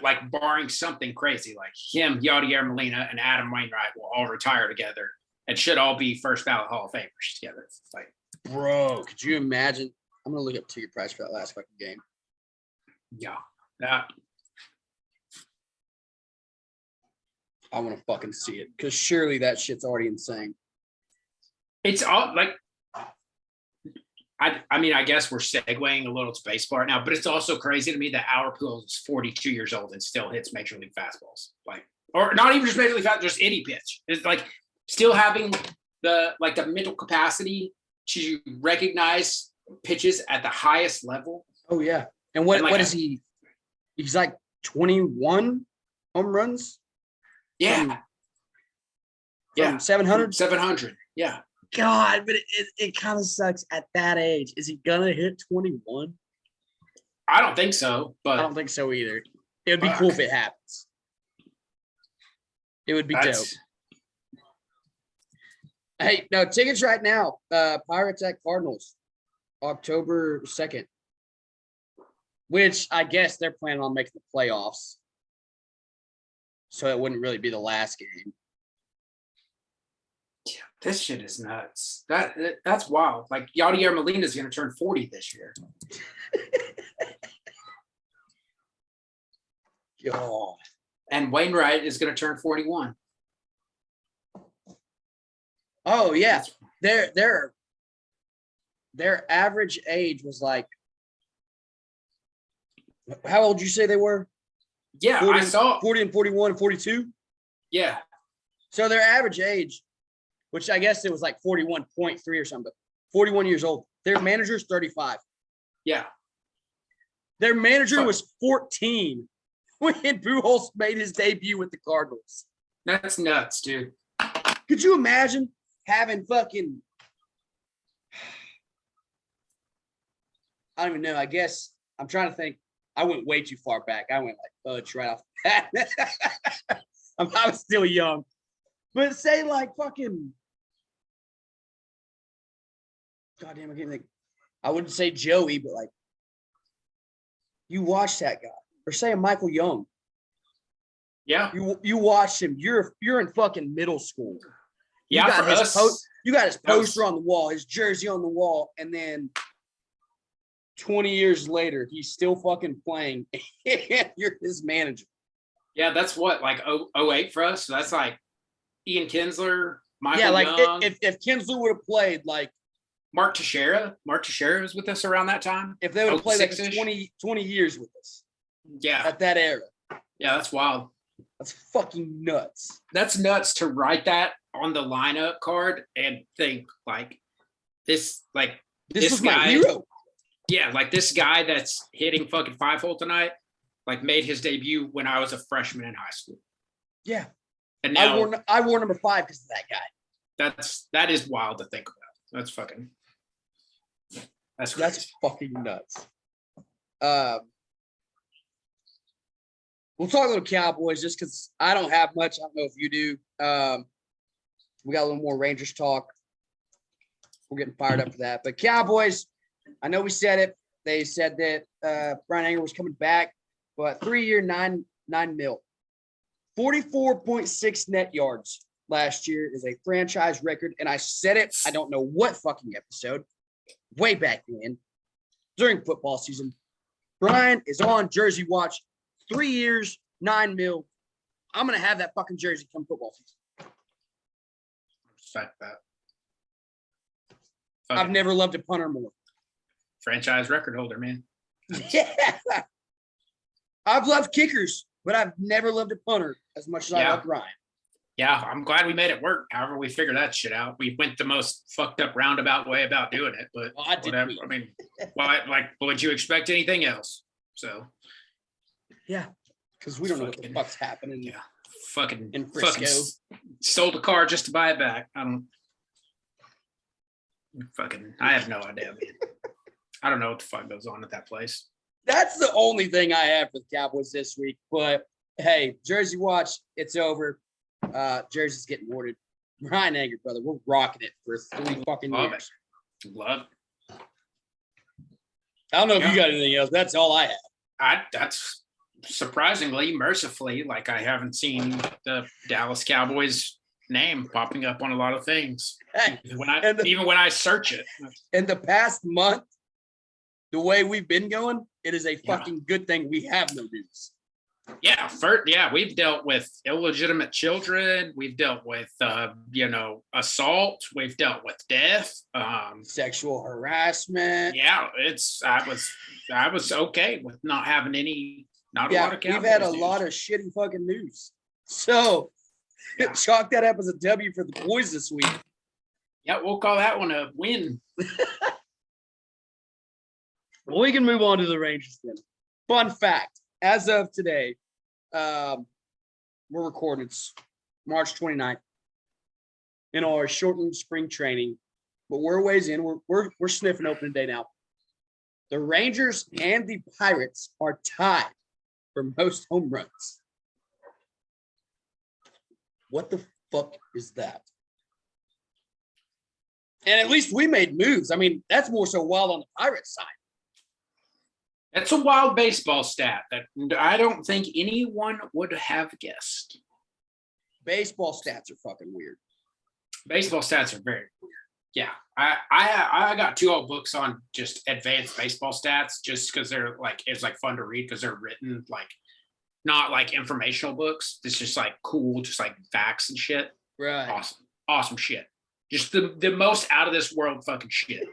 like barring something crazy, like him, Yadier Molina, and Adam Wainwright will all retire together and should all be first ballot Hall of Famers together. It's like, bro, could you imagine? I'm going to look up ticket price for that last fucking game. Yeah. I want to fucking see it because surely that shit's already insane. It's all like, I mean, I guess we're segueing a little to baseball right now, but it's also crazy to me that Albert Pujols is 42 years old and still hits major league fastballs. Like, or not even just major league fastballs, just any pitch. It's like still having the mental capacity to recognize pitches at the highest level. Oh yeah. And what is he? He's like 21 home runs. Yeah. From 700? 700. Yeah. God, but it kind of sucks at that age. Is he gonna hit 21? I don't think so, but I don't think so either. It would be cool if it happens. It would be dope. Hey, no, tickets right now. Pirates at Cardinals, October 2nd. Which I guess they're planning on making the playoffs. So it wouldn't really be the last game. Yeah, this shit is nuts. That's wild. Like Yadier Molina is going to turn 40 this year. God. And Wainwright is going to turn 41. Oh yeah, their average age was like. How old did you say they were? Yeah, 40, I saw 40 and 41 and 42. Yeah. So their average age, which I guess it was like 41.3 or something, 41 years old. Their manager's 35. Yeah. Their manager was 14 when Pujols made his debut with the Cardinals. That's nuts, dude. Could you imagine having fucking, I don't even know. I guess I'm trying to think. I went way too far back. I went like fudge right off the bat. I was still young. But say like fucking, goddamn, I can't think. I wouldn't say Joey, but like, you watch that guy. Or say a Michael Young. Yeah. You watch him. You're in fucking middle school. You Yeah, got for us. You got his poster on the wall, his jersey on the wall, and then 20 years later, he's still fucking playing, and you're his manager. Yeah, that's what, like 08 for us. So that's like Ian Kinsler, Michael Young. Young. If Kinsler would have played like Mark Teixeira was with us around that time. If they would have played like 20 years with us. Yeah. At that era. Yeah, that's wild. That's fucking nuts. That's nuts to write that on the lineup card and think like this was guy, my hero. Yeah, like this guy that's hitting fucking 5-hole tonight, like made his debut when I was a freshman in high school. Yeah. And now I wore number 5 because of that guy. That is wild to think about. That's fucking nuts. We'll talk a little Cowboys just because I don't have much. I don't know if you do. We got a little more Rangers talk. We're getting fired up for that. But Cowboys, I know we said it. they said that Brian Anger was coming back, but 3-year, $9 million. 44.6 net yards last year is a franchise record. And I said it, I don't know what fucking episode, way back when, during football season. Brian is on jersey watch, 3 years, $9 million. I'm going to have that fucking jersey come football season. Respect that. I've never loved a punter more. Franchise record holder, man. Yeah. I've loved kickers, but I've never loved a punter as much as I loved Ryan. Yeah, I'm glad we made it work. However, we figured that shit out. We went the most fucked up roundabout way about doing it, but whatever. I mean, would you expect anything else? So, yeah, because we don't know what the fuck's happening. Yeah, fucking in Frisco. Sold a car just to buy it back. I have no idea, man. I don't know what the fuck goes on at that place. That's the only thing I have for the Cowboys this week. But hey, Jersey Watch, it's over. Jersey's getting ordered. Ryan Anger, brother, we're rocking it for 3 fucking years. Love it. I don't know if you got anything else. That's all I have. That's surprisingly, mercifully, like I haven't seen the Dallas Cowboys name popping up on a lot of things. Hey, even when I search it. In the past month, the way we've been going, it is a fucking good thing we have no news. Yeah, we've dealt with illegitimate children. We've dealt with, assault. We've dealt with death, sexual harassment. Yeah, I was okay with not having not a lot of Cowboys we've had a news. lot of shitty fucking news. So chalk that up as a W for the boys this week. Yeah, we'll call that one a win. Well, we can move on to the Rangers then. Fun fact. As of today, we're recording. It's March 29th in our shortened spring training, but we're ways in. We're sniffing open day now. The Rangers and the Pirates are tied for most home runs. What the fuck is that? And at least we made moves. I mean, that's more so wild on the Pirates side. That's a wild baseball stat that I don't think anyone would have guessed. Baseball stats are fucking weird. Baseball stats are very weird. Yeah, I got 2 old books on just advanced baseball stats, just because they're it's fun to read because they're written not like informational books. It's just cool, just facts and shit. Right. Awesome shit. Just the most out of this world fucking shit.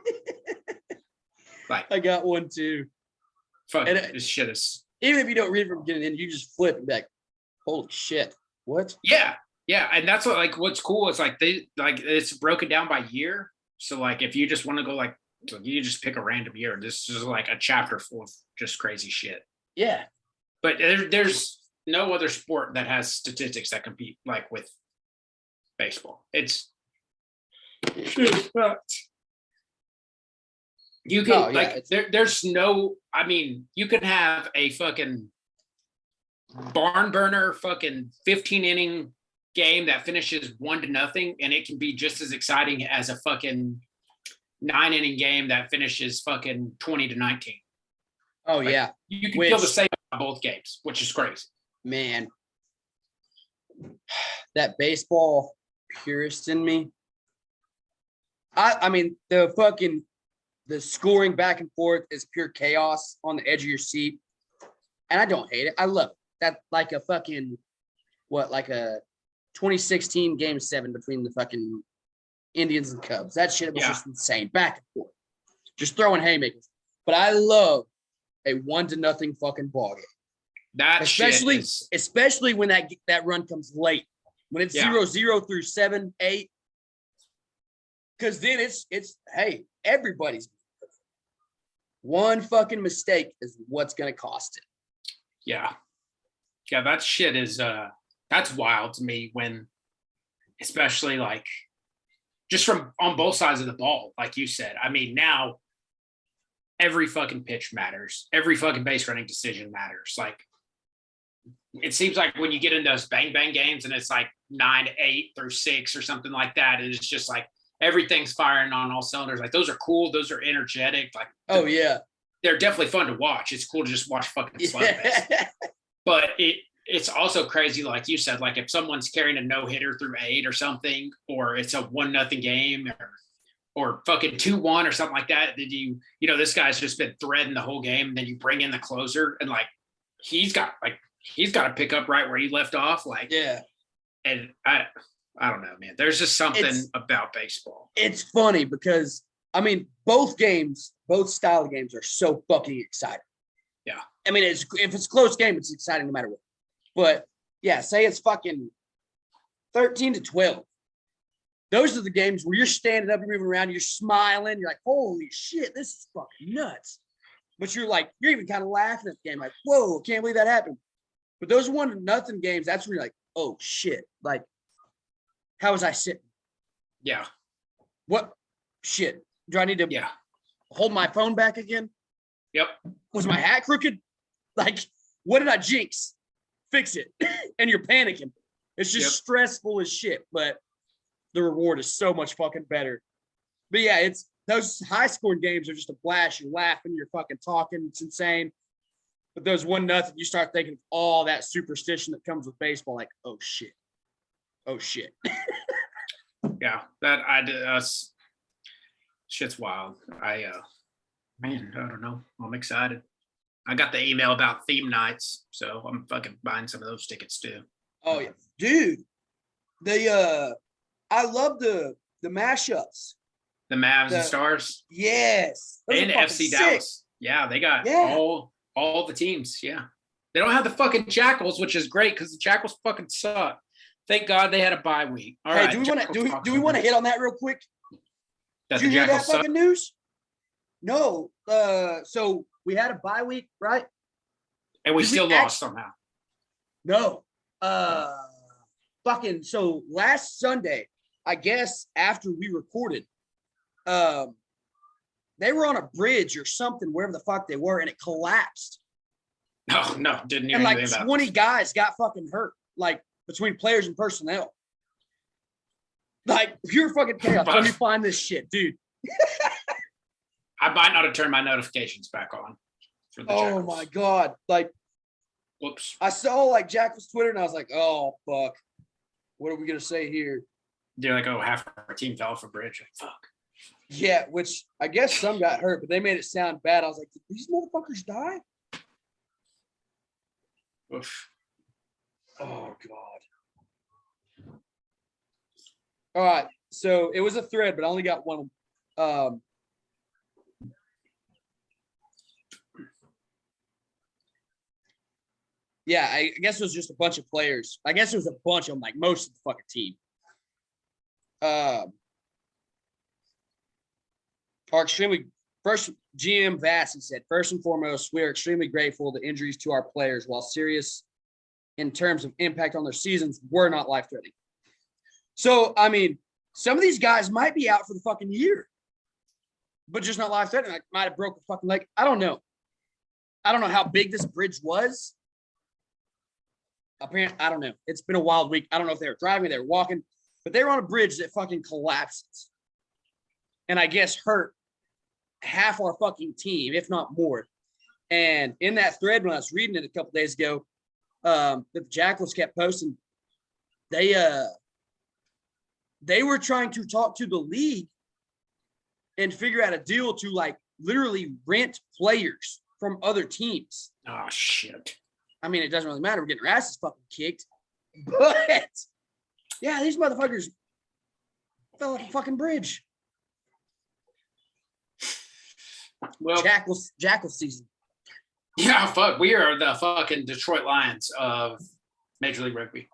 I got one too. Fucking this shit is. Even if you don't read from beginning to end, you just flip and be like, holy shit. What? Yeah. And that's what's cool is it's broken down by year. So if you just want to go so you just pick a random year. This is a chapter full of just crazy shit. Yeah. But there's no other sport that has statistics that compete with baseball. It's you can there's no, I mean, you can have a fucking barn burner fucking 15 inning game that finishes 1-0, and it can be just as exciting as a fucking 9 inning game that finishes fucking 20-19. Oh yeah. You can feel the same about both games, which is crazy. Man. That baseball purist in me. I mean, the scoring back and forth is pure chaos on the edge of your seat. And I don't hate it. I love it. That a fucking, a 2016 Game 7 between the fucking Indians and Cubs. That shit was just insane. Back and forth. Just throwing haymakers. But I love a 1-0 fucking ball game. That especially when that run comes late. When it's 0-0 through 7, 8. Because then it's hey, everybody's one fucking mistake is what's going to cost it. Yeah, that shit is that's wild to me, when especially just from on both sides of the ball, like you said. I mean, now every fucking pitch matters, every fucking base running decision matters. It seems like when you get in those bang bang games and it's 9-8 through 6 or something like that, it's just everything's firing on all cylinders. Those are cool. Those are energetic. Oh yeah. they're definitely fun to watch. It's cool to just watch fucking slugfest. Yeah. But it's also crazy, like you said, like if someone's carrying a no-hitter through 8 or something, or it's a 1-0 game or fucking 2-1 or something like that, then you know, this guy's just been threading the whole game, and then you bring in the closer and like he's got to pick up right where he left off. Like, yeah. And I don't know, man. There's just something about baseball. It's funny because I mean, both style of games are so fucking exciting. Yeah. I mean, if it's a close game, it's exciting no matter what. But yeah, say it's fucking 13-12. Those are the games where you're standing up and moving around, you're smiling, you're like, holy shit, this is fucking nuts. But you're even kind of laughing at the game, like, whoa, can't believe that happened. But those 1-0 games, that's when you're like, oh shit. Like, how was I sitting? Yeah. What shit? Do I need to hold my phone back again? Yep. Was my hat crooked? Like, what did I jinx? Fix it. And you're panicking. It's just stressful as shit, but the reward is so much fucking better. But yeah, it's those high scoring games are just a blast. You're laughing, you're fucking talking. It's insane. But those 1-0, you start thinking of all that superstition that comes with baseball. Like, oh shit. Oh shit. Yeah, shit's wild. Man, I don't know. I'm excited. I got the email about theme nights, so I'm fucking buying some of those tickets too. Oh yeah, dude. I love the mashups. The Mavs and Stars. Yes. And FC Dallas. Yeah, they got all the teams. Yeah. They don't have the fucking Jackals, which is great because the Jackals fucking suck. Thank God they had a bye week. All right. Do we want to hit on that real quick? Did you hear that fucking news? No. So we had a bye week, right? And we still lost somehow. No. Fucking so last Sunday, I guess after we recorded, they were on a bridge or something, wherever the fuck they were, and it collapsed. No, didn't hear anything about it. And like 20 guys got fucking hurt, like between players and personnel. Like pure fucking chaos. Let me find this shit, dude. I might not have turned my notifications back on. For the Jackals. My God. Like, whoops. I saw like Jackals Twitter and I was like, oh, fuck. What are we going to say here? They're like, oh, half our team fell off a bridge. Like, fuck. Yeah, which I guess some got hurt, but they made it sound bad. I was like, did these motherfuckers die? Oof. Oh, God. All right. So it was a thread, but I only got one. Yeah, I guess it was just a bunch of players. I guess it was a bunch of them, like most of the fucking team. First, GM Vassy said, first and foremost, we are extremely grateful the injuries to our players, while serious in terms of impact on their seasons, were not life-threatening. So, I mean, some of these guys might be out for the fucking year, but just not life-threatening. Like, might have broke a fucking leg. I don't know. I don't know how big this bridge was. Apparently, I don't know. It's been a wild week. I don't know if they were driving, they were walking, but they were on a bridge that fucking collapses. And I guess hurt half our fucking team, if not more. And in that thread, when I was reading it a couple days ago, that the Jackals kept posting, they were trying to talk to the league and figure out a deal to like literally rent players from other teams. Oh shit. I mean, it doesn't really matter. We're getting our asses fucking kicked. But yeah, these motherfuckers fell off a fucking bridge. Well, Jackal season. Yeah, fuck. We are the fucking Detroit Lions of Major League Rugby.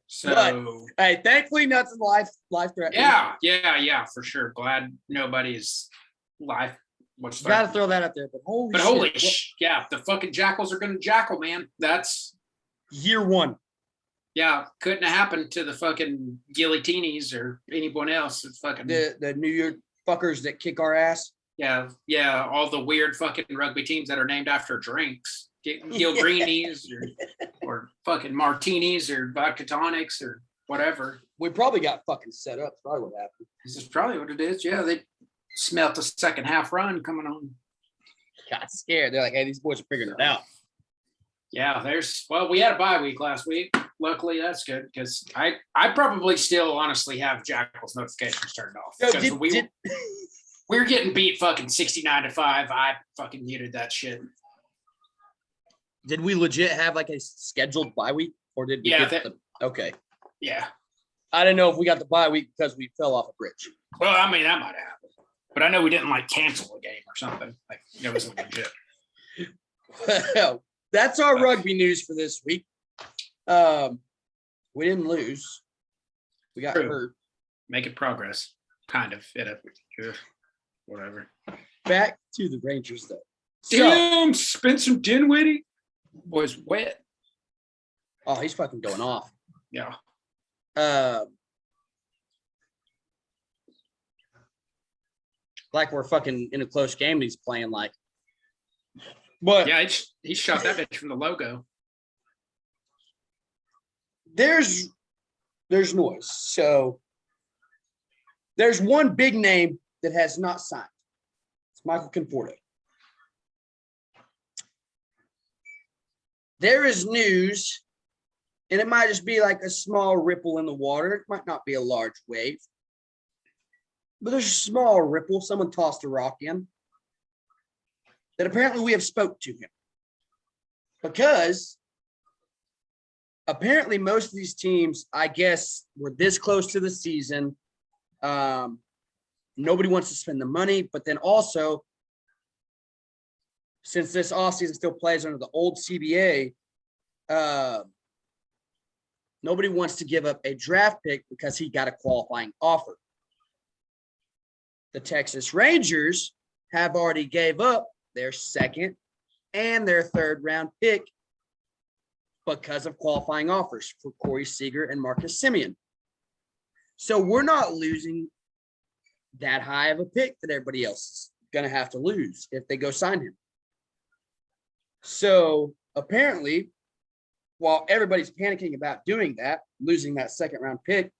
So, but, hey, thankfully nothing life threatening. Yeah, for sure. Glad nobody's life. Got to throw that out there. But holy shit. Yeah, the fucking Jackals are going to jackal, man. That's year one. Yeah, couldn't have happened to the fucking Guillotines or anyone else. It's fucking the New York fuckers that kick our ass. Yeah, all the weird fucking rugby teams that are named after drinks. Gil Greenies or fucking martinis or vodka tonics or whatever. We probably got fucking set up. That's probably what happened. This is probably what it is. Yeah, smelt the second half run coming on. Got scared. They're like, hey, these boys are figuring it out. Yeah, we had a bye week last week. Luckily, that's good because I probably still honestly have Jackal's notifications turned off. Yo, we were getting beat fucking 69-5. I fucking muted that shit. Did we legit have like a scheduled bye week, or did we okay? Yeah, I didn't know if we got the bye week because we fell off a bridge. Well, I mean that might happen, but I know we didn't like cancel a game or something. Like it was legit. Well, that's our rugby news for this week. We didn't lose. We got hurt. Making progress, kind of. Whatever. Back to the Rangers, though. Damn, Spencer Dinwiddie was wet. Oh, he's fucking going off. Yeah. Like we're fucking in a close game. He's playing like. But yeah, he shot that bitch from the logo. There's noise. So there's one big name that has not signed. It's Michael Conforto. There is news, and it might just be like a small ripple in the water. It might not be a large wave, but there's a small ripple. Someone tossed a rock in that apparently we have spoke to him because apparently most of these teams, I guess, were this close to the season. Nobody wants to spend the money, but then also, since this offseason still plays under the old CBA, nobody wants to give up a draft pick because he got a qualifying offer. The Texas Rangers have already gave up their second and their third round pick because of qualifying offers for Corey Seager and Marcus Semien. So we're not losing that high of a pick that everybody else is going to have to lose if they go sign him. So apparently, while everybody's panicking about doing that, losing that second round pick,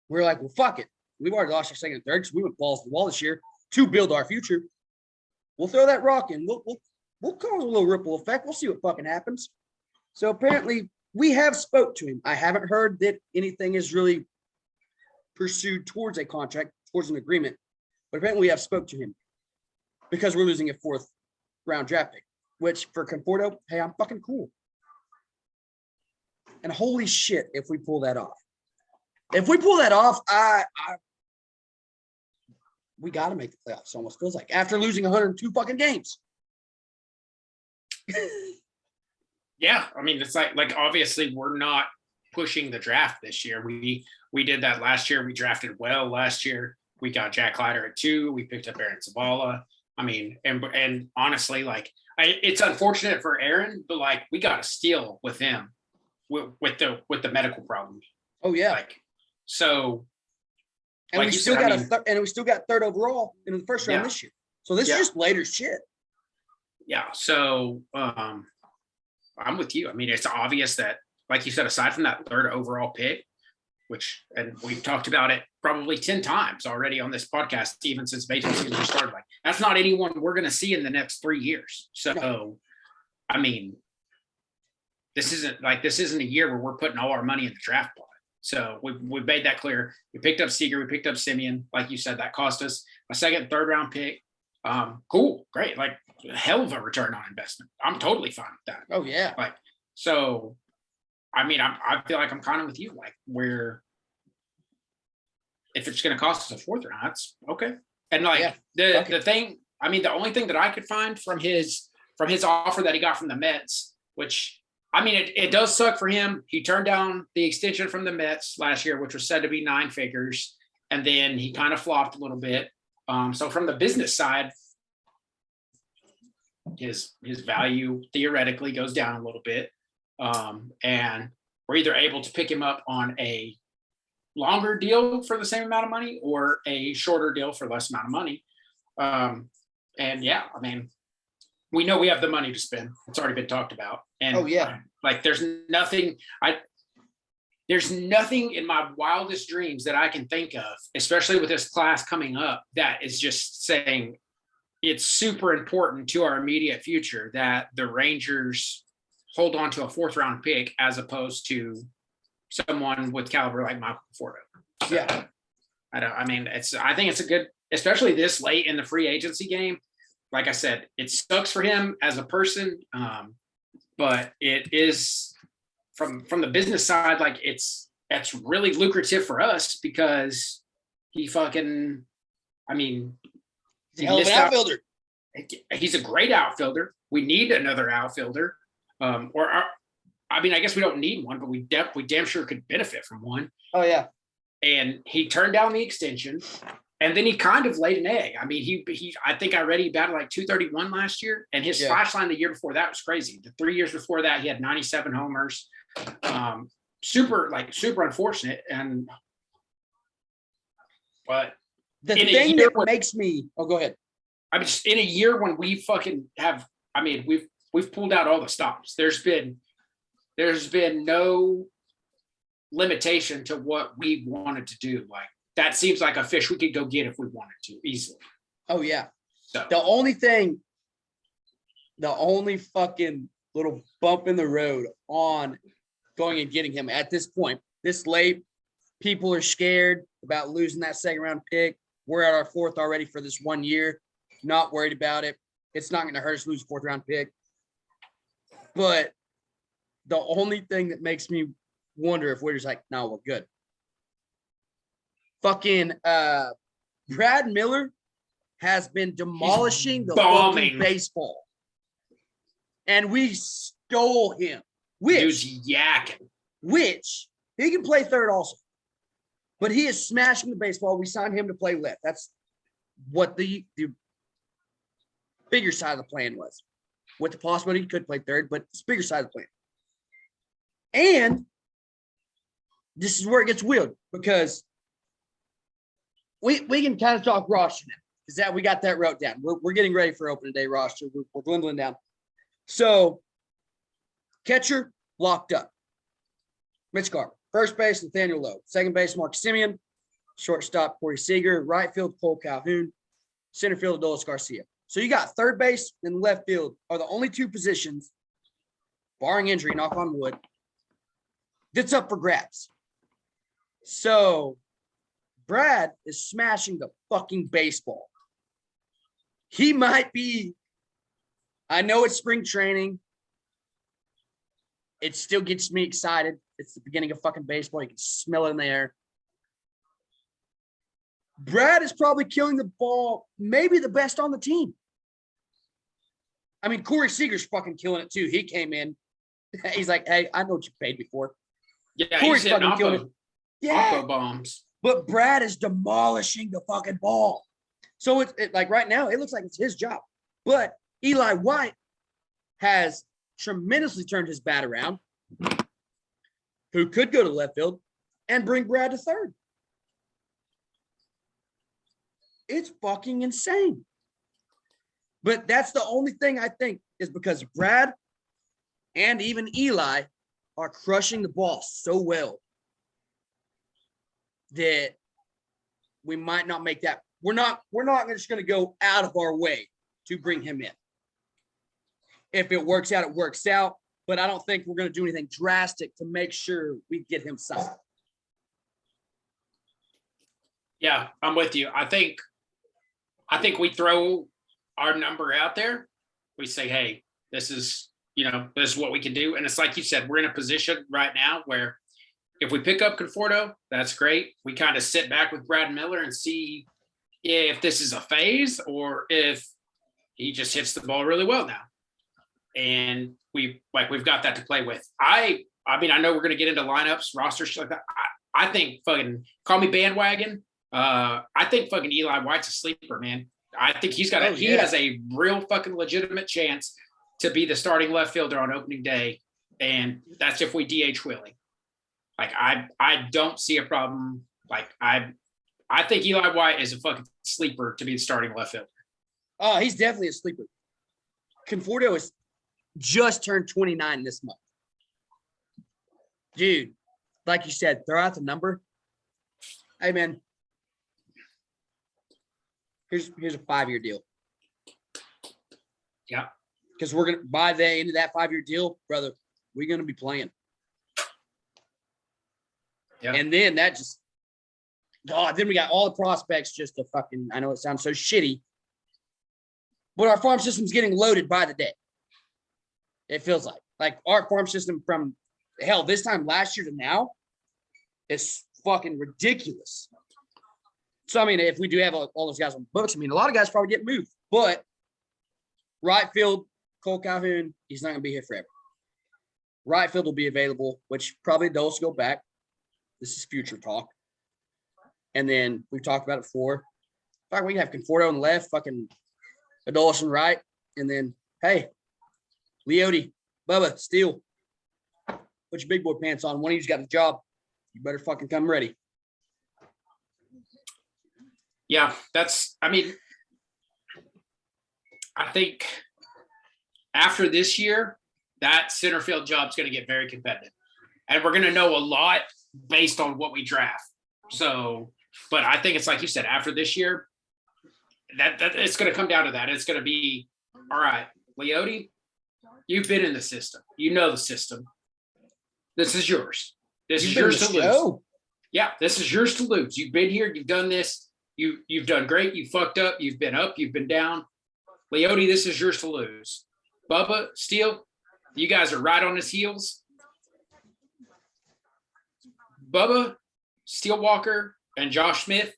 we're like, well, fuck it. We've already lost our second and third because we went balls to the wall this year to build our future. We'll throw that rock in. We'll cause a little ripple effect. We'll see what fucking happens. So apparently we have spoke to him. I haven't heard that anything is really pursued towards a contract, towards an agreement, but apparently we have spoke to him because we're losing a fourth round draft pick, which for Conforto, hey, I'm fucking cool. And holy shit, if we pull that off. If we pull that off, we got to make the playoffs. It almost feels like after losing 102 fucking games. Yeah, I mean, it's like obviously we're not pushing the draft this year. We did that last year. We drafted well last year. We got Jack Leiter at 2. We picked up Aaron Zavala. I mean, and honestly, like it's unfortunate for Aaron, but like we got a steal with him with the medical problem. Oh yeah. Like so. And like we still got third overall in the first round this year. So this is just later shit. Yeah. So I'm with you. I mean, it's obvious that, like you said, aside from that third overall pick, and we've talked about it probably 10 times already on this podcast, even since baseball season started, like that's not anyone we're going to see in the next 3 years. So, I mean, this isn't a year where we're putting all our money in the draft pot. So we've made that clear. We picked up Seager, we picked up Semien. Like you said, that cost us a second, third round pick. Cool, great, like a hell of a return on investment. I'm totally fine with that. Oh yeah. Like so, I mean, I feel like I'm kind of with you. Like where if it's going to cost us a fourth round, that's okay. And like the thing, I mean, the only thing that I could find from his offer that he got from the Mets, which. I mean, it does suck for him. He turned down the extension from the Mets last year, which was said to be 9 figures. And then he kind of flopped a little bit. So from the business side, his value theoretically goes down a little bit. And we're either able to pick him up on a longer deal for the same amount of money or a shorter deal for less amount of money. And yeah, I mean, we know we have the money to spend. It's already been talked about. And like, there's nothing. there's nothing in my wildest dreams that I can think of, especially with this class coming up, that is just saying it's super important to our immediate future that the Rangers hold on to a 4th round pick as opposed to someone with caliber like Michael Conforto. So, yeah. I think it's a good, especially this late in the free agency game. Like I said, it sucks for him as a person, but it is from the business side, like that's really lucrative for us because he fucking, Hell of an outfielder. He's a great outfielder. We need another outfielder. I guess we don't need one, but we damn sure could benefit from one. Oh yeah. And he turned down the extension, and then he kind of laid an egg. I mean, he I think I read he batted like 231 last year, and his slash line the year before that was crazy. The 3 years before that, he had 97 homers. Super unfortunate. But the thing that makes me go ahead. I mean, in a year when we fucking have, we've pulled out all the stops. There's been no limitation to what we wanted to do. Like that seems like a fish we could go get if we wanted to easily. Oh yeah. So the only fucking little bump in the road on going and getting him at this point, this late, people are scared about losing that 2nd round pick. We're at our 4th already for this 1 year. Not worried about it. It's not going to hurt us to lose a 4th round pick. But the only thing that makes me wonder if we're just like, no, we're good. Fucking Brad Miller has been demolishing the fucking baseball. And we stole him. Which yakking. Which he can play third also. But he is smashing the baseball. We signed him to play left. That's what the bigger side of the plan was. With the possibility he could play third, but it's bigger side of the plan. And this is where it gets weird because we can kind of talk roster now. Is that we got that wrote down. We're getting ready for opening day roster. We're dwindling down. So catcher locked up. Mitch Garver. First base, Nathaniel Lowe. Second base, Mark Simeon. Shortstop, Corey Seager. Right field, Cole Calhoun. Center field, Adolis Garcia. So you got third base and left field are the only 2 positions, barring injury, knock on wood, that's up for grabs. So Brad is smashing the fucking baseball. He might be, I know it's spring training. It still gets me excited. It's the beginning of fucking baseball. You can smell it in the air. Brad is probably killing the ball, maybe the best on the team. I mean, Corey Seager's fucking killing it too. He came in. He's like, hey, I know what you paid me for. Yeah, Corey's fucking killing it. Yeah. Bombs. But Brad is demolishing the fucking ball. So it's like right now, it looks like it's his job. But Eli White has tremendously turned his bat around, who could go to left field and bring Brad to third. It's fucking insane. But that's the only thing I think is because Brad and even Eli are crushing the ball so well that we might not make that. We're not just going to go out of our way to bring him in. If it works out, it works out. But I don't think we're going to do anything drastic to make sure we get him signed. Yeah, I'm with you. I think we throw our number out there. We say, hey, this is what we can do. And it's like you said, we're in a position right now where if we pick up Conforto, that's great. We kind of sit back with Brad Miller and see if this is a phase or if he just hits the ball really well now. And we've got that to play with. I know we're going to get into lineups, rosters like that. I think fucking call me bandwagon. I think fucking Eli White's a sleeper, man. I think he has a real fucking legitimate chance to be the starting left fielder on opening day. And that's if we DH Willie. Like, I don't see a problem. Like, I think Eli White is a fucking sleeper to be the starting left fielder. Oh, he's definitely a sleeper. Conforto has just turned 29 this month. Dude, like you said, throw out the number. Hey, man, here's a 5-year deal. Yeah. Because we're going to, by the end of that 5-year deal, brother, we're going to be playing. Yeah. And then that just, then we got all the prospects just to fucking, I know it sounds so shitty, but our farm system's getting loaded by the day. It feels like our farm system from hell, this time last year to now, is fucking ridiculous. So, I mean, if we do have all those guys on the books, I mean, a lot of guys probably get moved, but right field, Cole Calhoun, he's not going to be here forever. Right field will be available, which probably Dulce go back. This is future talk. And then we've talked about it before. In fact, we have Conforto on the left, fucking Adolson right. And then, hey, Leote, Bubba, Steele, put your big boy pants on. One of you's got a job. You better fucking come ready. Yeah, I think after this year, that center field job is going to get very competitive. And we're going to know a lot based on what we draft. So, but I think it's like you said, after this year, that it's going to come down to that. It's going to be, all right, Leote, you've been in the system. You know the system. This is yours. This is yours to lose. Yeah, this is yours to lose. You've been here. You've done this. You've done great. You fucked up. You've been up. You've been down. Leote, this is yours to lose. Bubba, Steele, you guys are right on his heels. Bubba, Steele Walker, and Josh Smith,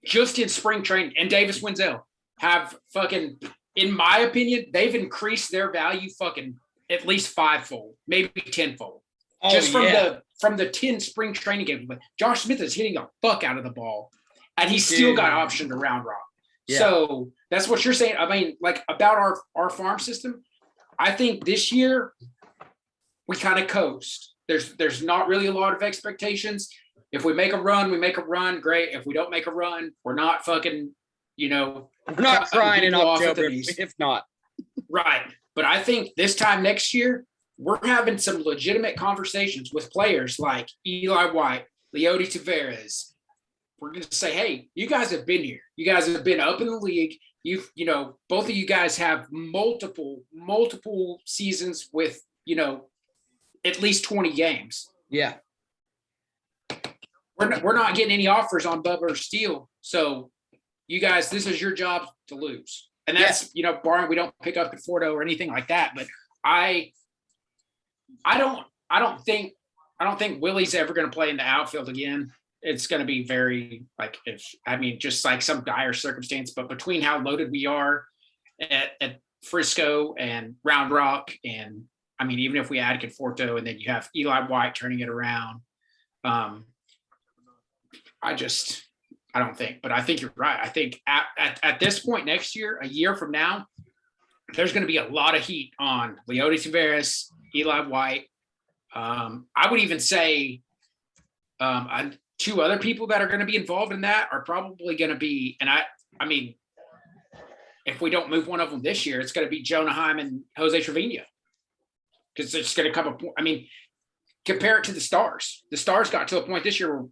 just in spring training, and Davis Wenzel have fucking, in my opinion, they've increased their value fucking at least 5-fold, maybe 10-fold. Oh, just from the 10 spring training games. But Josh Smith is hitting the fuck out of the ball, and he's still got option to round rock. Yeah. So that's what you're saying. I mean, like about our farm system, I think this year we kind of coast. There's not really a lot of expectations. If we make a run, we make a run. Great. If we don't make a run, we're not fucking, we're not crying in October. If not. Right. But I think this time next year, we're having some legitimate conversations with players like Eli White, Leote Taveras. We're going to say, hey, you guys have been here. You guys have been up in the league. Both of you guys have multiple seasons with, at least 20 games. Yeah. We're not getting any offers on Bubba or Steele. So you guys, this is your job to lose. And that's, barring we don't pick up Conforto or anything like that. But I don't think Willie's ever going to play in the outfield again. It's going to be very just like some dire circumstance, but between how loaded we are at Frisco and Round Rock, and I mean, even if we add Conforto and then you have Eli White turning it around, I don't think, but I think you're right. I think at this point next year, a year from now, there's going to be a lot of heat on Leote Taveras, Eli White. I would even say two other people that are going to be involved in that are probably going to be, and I mean, if we don't move one of them this year, it's going to be Jonah Heim and Jose Trevino. Because it's going to come up. I mean, compare it to the Stars. The Stars got to a point this year where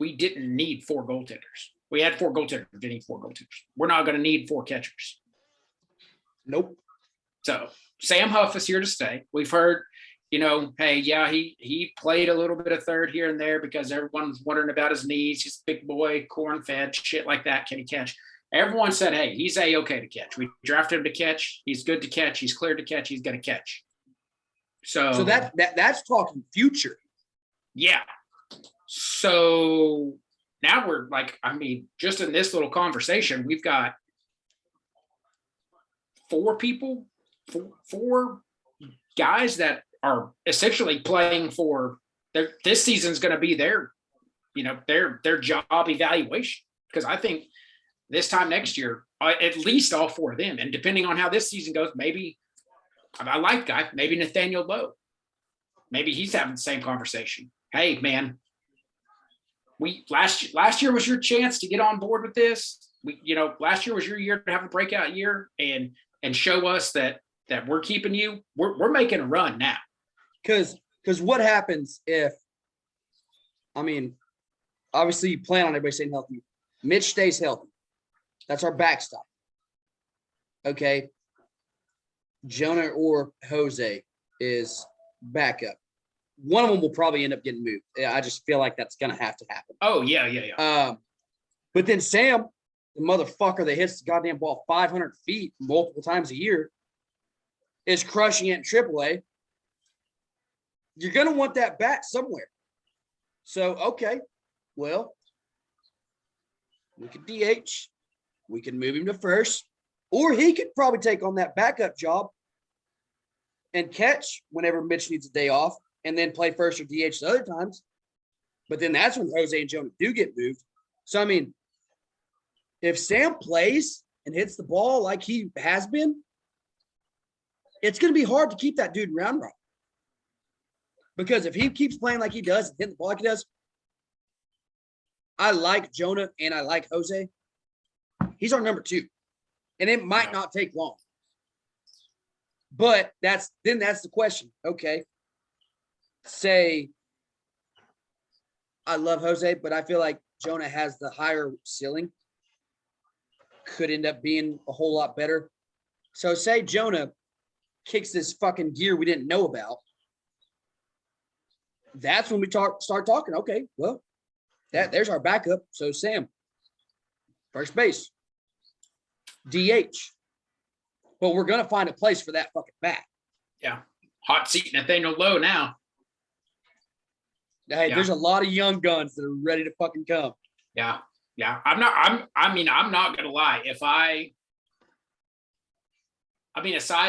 we didn't need 4 goaltenders. We had 4 goaltenders. We didn't need 4 goaltenders. We're not going to need 4 catchers. Nope. So Sam Huff is here to stay. We've heard, hey, yeah, he played a little bit of third here and there because everyone's wondering about his knees. He's a big boy, corn-fed, shit like that. Can he catch? Everyone said, hey, he's A-okay to catch. We drafted him to catch. He's good to catch. He's cleared to catch. He's going to catch. So that's talking future. Yeah. So now we're just in this little conversation, we've got 4 guys that are essentially playing for this season's going to be their job evaluation. Because I think this time next year, at least all 4 of them, and depending on how this season goes, maybe I like guy, maybe Nathaniel Lowe. Maybe he's having the same conversation. Hey, man, last year was your chance to get on board with this. Last year was your year to have a breakout year and show us that we're keeping you. We're making a run now. Because what happens if I mean, obviously you plan on everybody staying healthy. Mitch stays healthy. That's our backstop. Okay. Jonah or Jose is backup. One of them will probably end up getting moved. I just feel like that's going to have to happen. Oh, yeah. But then Sam, the motherfucker that hits the goddamn ball 500 feet multiple times a year, is crushing it in AAA. You're going to want that bat somewhere. So, okay, well, we could DH. We can move him to first. Or he could probably take on that backup job and catch whenever Mitch needs a day off and then play first or DH the other times. But then that's when Jose and Jonah do get moved. So, I mean, if Sam plays and hits the ball like he has been, it's going to be hard to keep that dude round right. Because if he keeps playing like he does and hitting the ball like he does, I like Jonah and I like Jose. He's our number 2. And it might not take long. But that's the question. Okay. Say, I love Jose, but I feel like Jonah has the higher ceiling. Could end up being a whole lot better. So say Jonah kicks this fucking gear we didn't know about. That's when we start talking. Okay, well, there's our backup. So Sam, first base, DH. But we're gonna find a place for that fucking bat. Yeah, hot seat Nathaniel Lowe now. Hey, there's a lot of young guns that are ready to fucking come. Yeah. I'm not gonna lie. Aside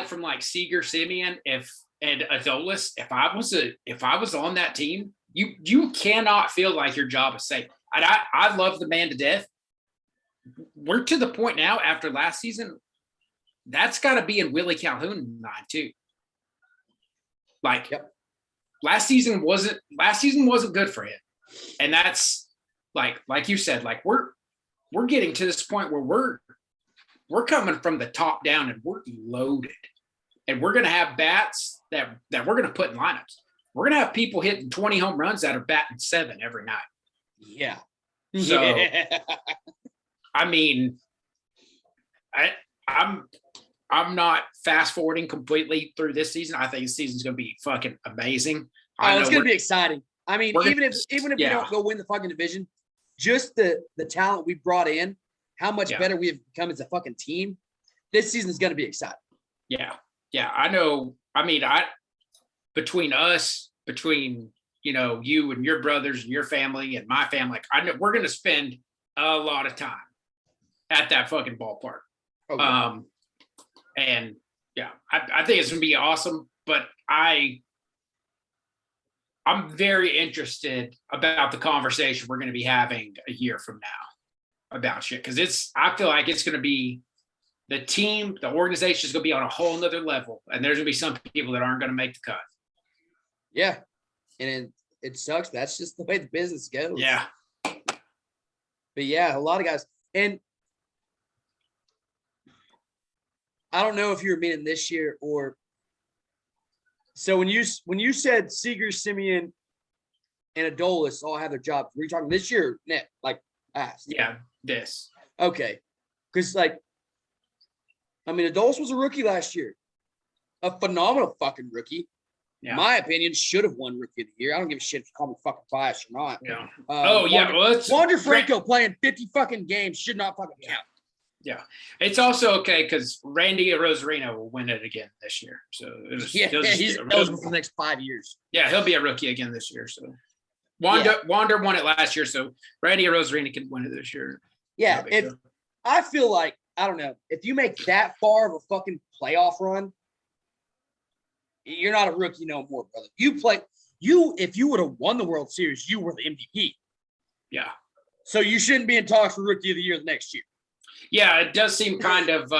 from like Seager, Simeon, and Adolis, if I was on that team, you cannot feel like your job is safe. And I love the man to death. We're to the point now after last season, that's got to be in Willie Calhoun's mind too. Like, last season wasn't good for him, and that's like you said, like we're getting to this point where we're coming from the top down and we're loaded, and we're gonna have bats that we're gonna put in lineups. We're gonna have people hitting 20 home runs that are batting 7 every night. Yeah. So, I mean, I'm not fast forwarding completely through this season. I think this season's going to be fucking amazing. It's going to be exciting. I mean, even if we don't go win the fucking division, just the talent we brought in, how much better we have become as a fucking team, this season is going to be exciting. Yeah. I know. I mean, between you and your brothers and your family and my family, I know we're going to spend a lot of time at that fucking ballpark. Okay. And I think it's gonna be awesome, but I'm very interested about the conversation we're gonna be having a year from now about shit, because I feel like it's gonna be the team, the organization is gonna be on a whole nother level, and there's gonna be some people that aren't gonna make the cut. Yeah, and it sucks. But that's just the way the business goes. Yeah, but yeah, a lot of guys, and I don't know if you were meaning this year or so when you said Seager, Simeon, and Adolis all have their jobs, were you talking this year or like past? Yeah, this. Okay. Because Adolis was a rookie last year. A phenomenal fucking rookie. Yeah. My opinion, should have won Rookie of the Year. I don't give a shit if you call me fucking biased or not. Yeah. Wander Franco playing 50 fucking games should not fucking count. Yeah, it's also okay because Randy Rosarino will win it again this year. So he's eligible for the next 5 years. Yeah, he'll be a rookie again this year. So Wander won it last year, so Randy Rosarino can win it this year. Yeah, I feel like, I don't know, if you make that far of a fucking playoff run, you're not a rookie no more, brother. If you would have won the World Series, you were the MVP. Yeah. So you shouldn't be in talks for Rookie of the Year the next year. Yeah, it does seem kind of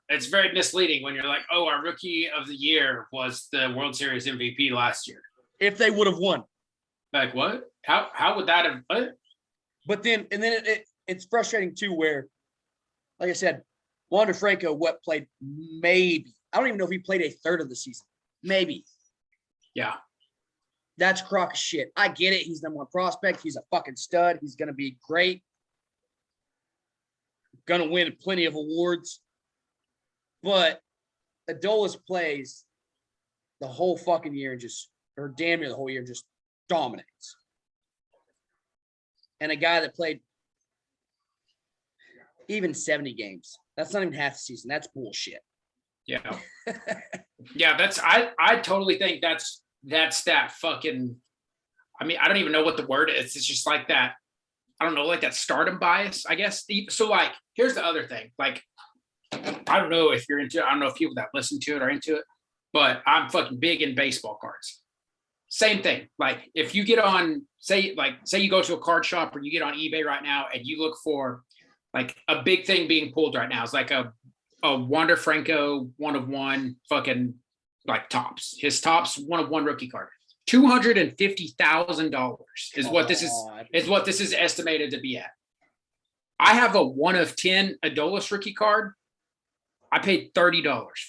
it's very misleading when you're like, oh, our Rookie of the Year was the World Series MVP last year. If they would have won. Like what? How would that have what? But then it's frustrating too where, like I said, Wander Franco played maybe. I don't even know if he played a third of the season. Maybe. Yeah. That's a crock of shit. I get it. He's number one prospect. He's a fucking stud. He's going to be great. Going to win plenty of awards. But Adolis plays the whole fucking year and or damn near the whole year, just dominates. And a guy that played even 70 games, that's not even half the season. That's bullshit. Yeah. Yeah, I totally think that's that fucking, I mean, I don't even know what the word is. It's just like that, I don't know, like that stardom bias, I guess. So like, here's the other thing. Like, I don't know if you're into it. I don't know if people that listen to it are into it, but I'm fucking big in baseball cards. Same thing. Like if you get on, say you go to a card shop or you get on eBay right now and you look for like a big thing being pulled right now is like a Wander Franco 1/1 fucking like tops. His tops 1/1 rookie card. $250,000 is what this is estimated to be at. I have a 1/10 Adolis rookie card. I paid $30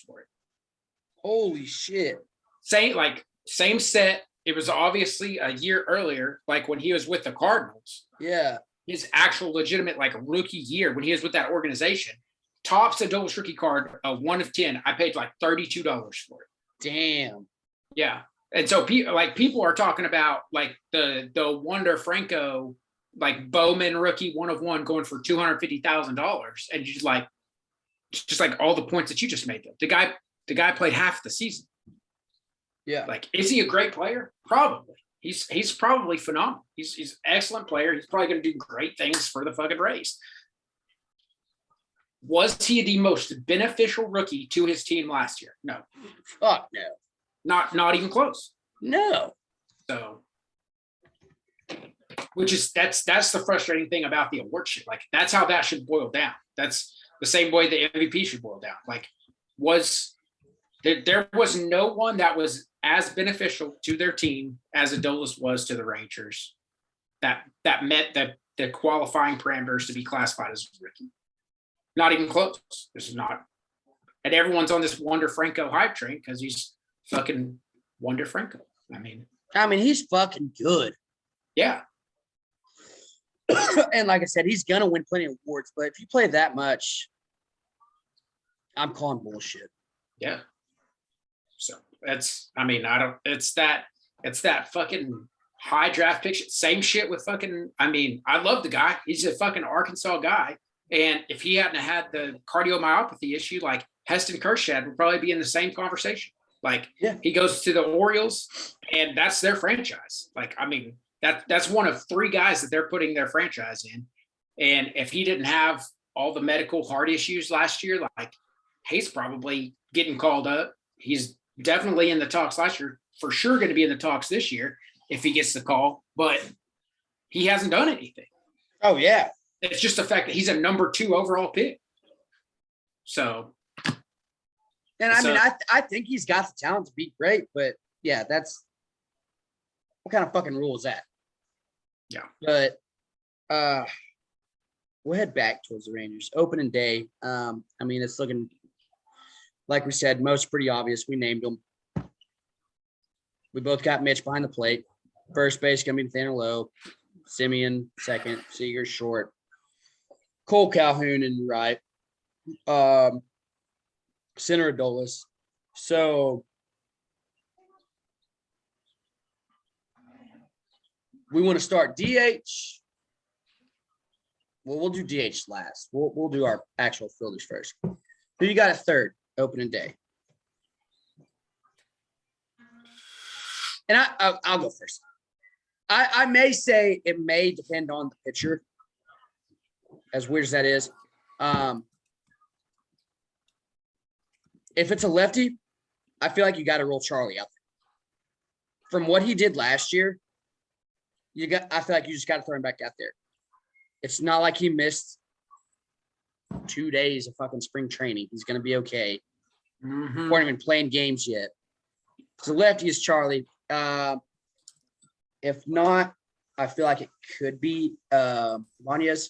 for it. Holy shit. Same set. It was obviously a year earlier, like when he was with the Cardinals. Yeah. His actual legitimate like rookie year when he was with that organization. Tops Adolis rookie card, a 1/10. I paid like $32 for it. Damn. Yeah. And so people are talking about like the Wander Franco, like Bowman rookie 1/1 going for $250,000. And you just like all the points that you just made. The guy played half the season. Yeah. Like, is he a great player? Probably. He's probably phenomenal. He's an excellent player. He's probably going to do great things for the fucking Rays. Was he the most beneficial rookie to his team last year? No. Fuck no. Not even close. No. So, that's the frustrating thing about the award shit. Like, that's how that should boil down. That's the same way the MVP should boil down. Like, there was no one that was as beneficial to their team as Adolis was to the Rangers that met the qualifying parameters to be classified as a rookie. Not even close. This is not. And everyone's on this Wander Franco hype train because he's fucking Wander Franco. I mean, he's fucking good. Yeah. And like I said, he's going to win plenty of awards. But if you play that much, I'm calling bullshit. Yeah. So it's that fucking high draft pick. Same shit with fucking, I love the guy. He's a fucking Arkansas guy. And if he hadn't had the cardiomyopathy issue, like Heston Kjerstad would probably be in the same conversation. Like, yeah. He goes to the Orioles and that's their franchise. Like, that's one of 3 guys that they're putting their franchise in. And if he didn't have all the medical heart issues last year, like, he's probably getting called up. He's definitely in the talks last year, for sure going to be in the talks this year if he gets the call, but he hasn't done anything. Oh, yeah. It's just the fact that he's a number 2 overall pick. So. And I think he's got the talent to be great, but yeah, that's what kind of fucking rule is that? Yeah. But we'll head back towards the Rangers. Opening day. It's looking, like we said, most pretty obvious. We named them. We both got Mitch behind the plate. First base going to be Nathaniel Lowe. Simeon second. Seager short. Cole Calhoun in right. Center Adolis. So we want to start DH. Well, we'll do DH last. We'll do our actual fielders first. Who you got at third opening day? And I'll go first. I may say it may depend on the pitcher, as weird as that is. If it's a lefty, I feel like you got to roll Charlie out there. From what he did last year, I feel like you just got to throw him back out there. It's not like he missed 2 days of fucking spring training. He's going to be okay. Mm-hmm. We haven't even playing games yet. So lefty is Charlie. If not, I feel like it could be Vanez.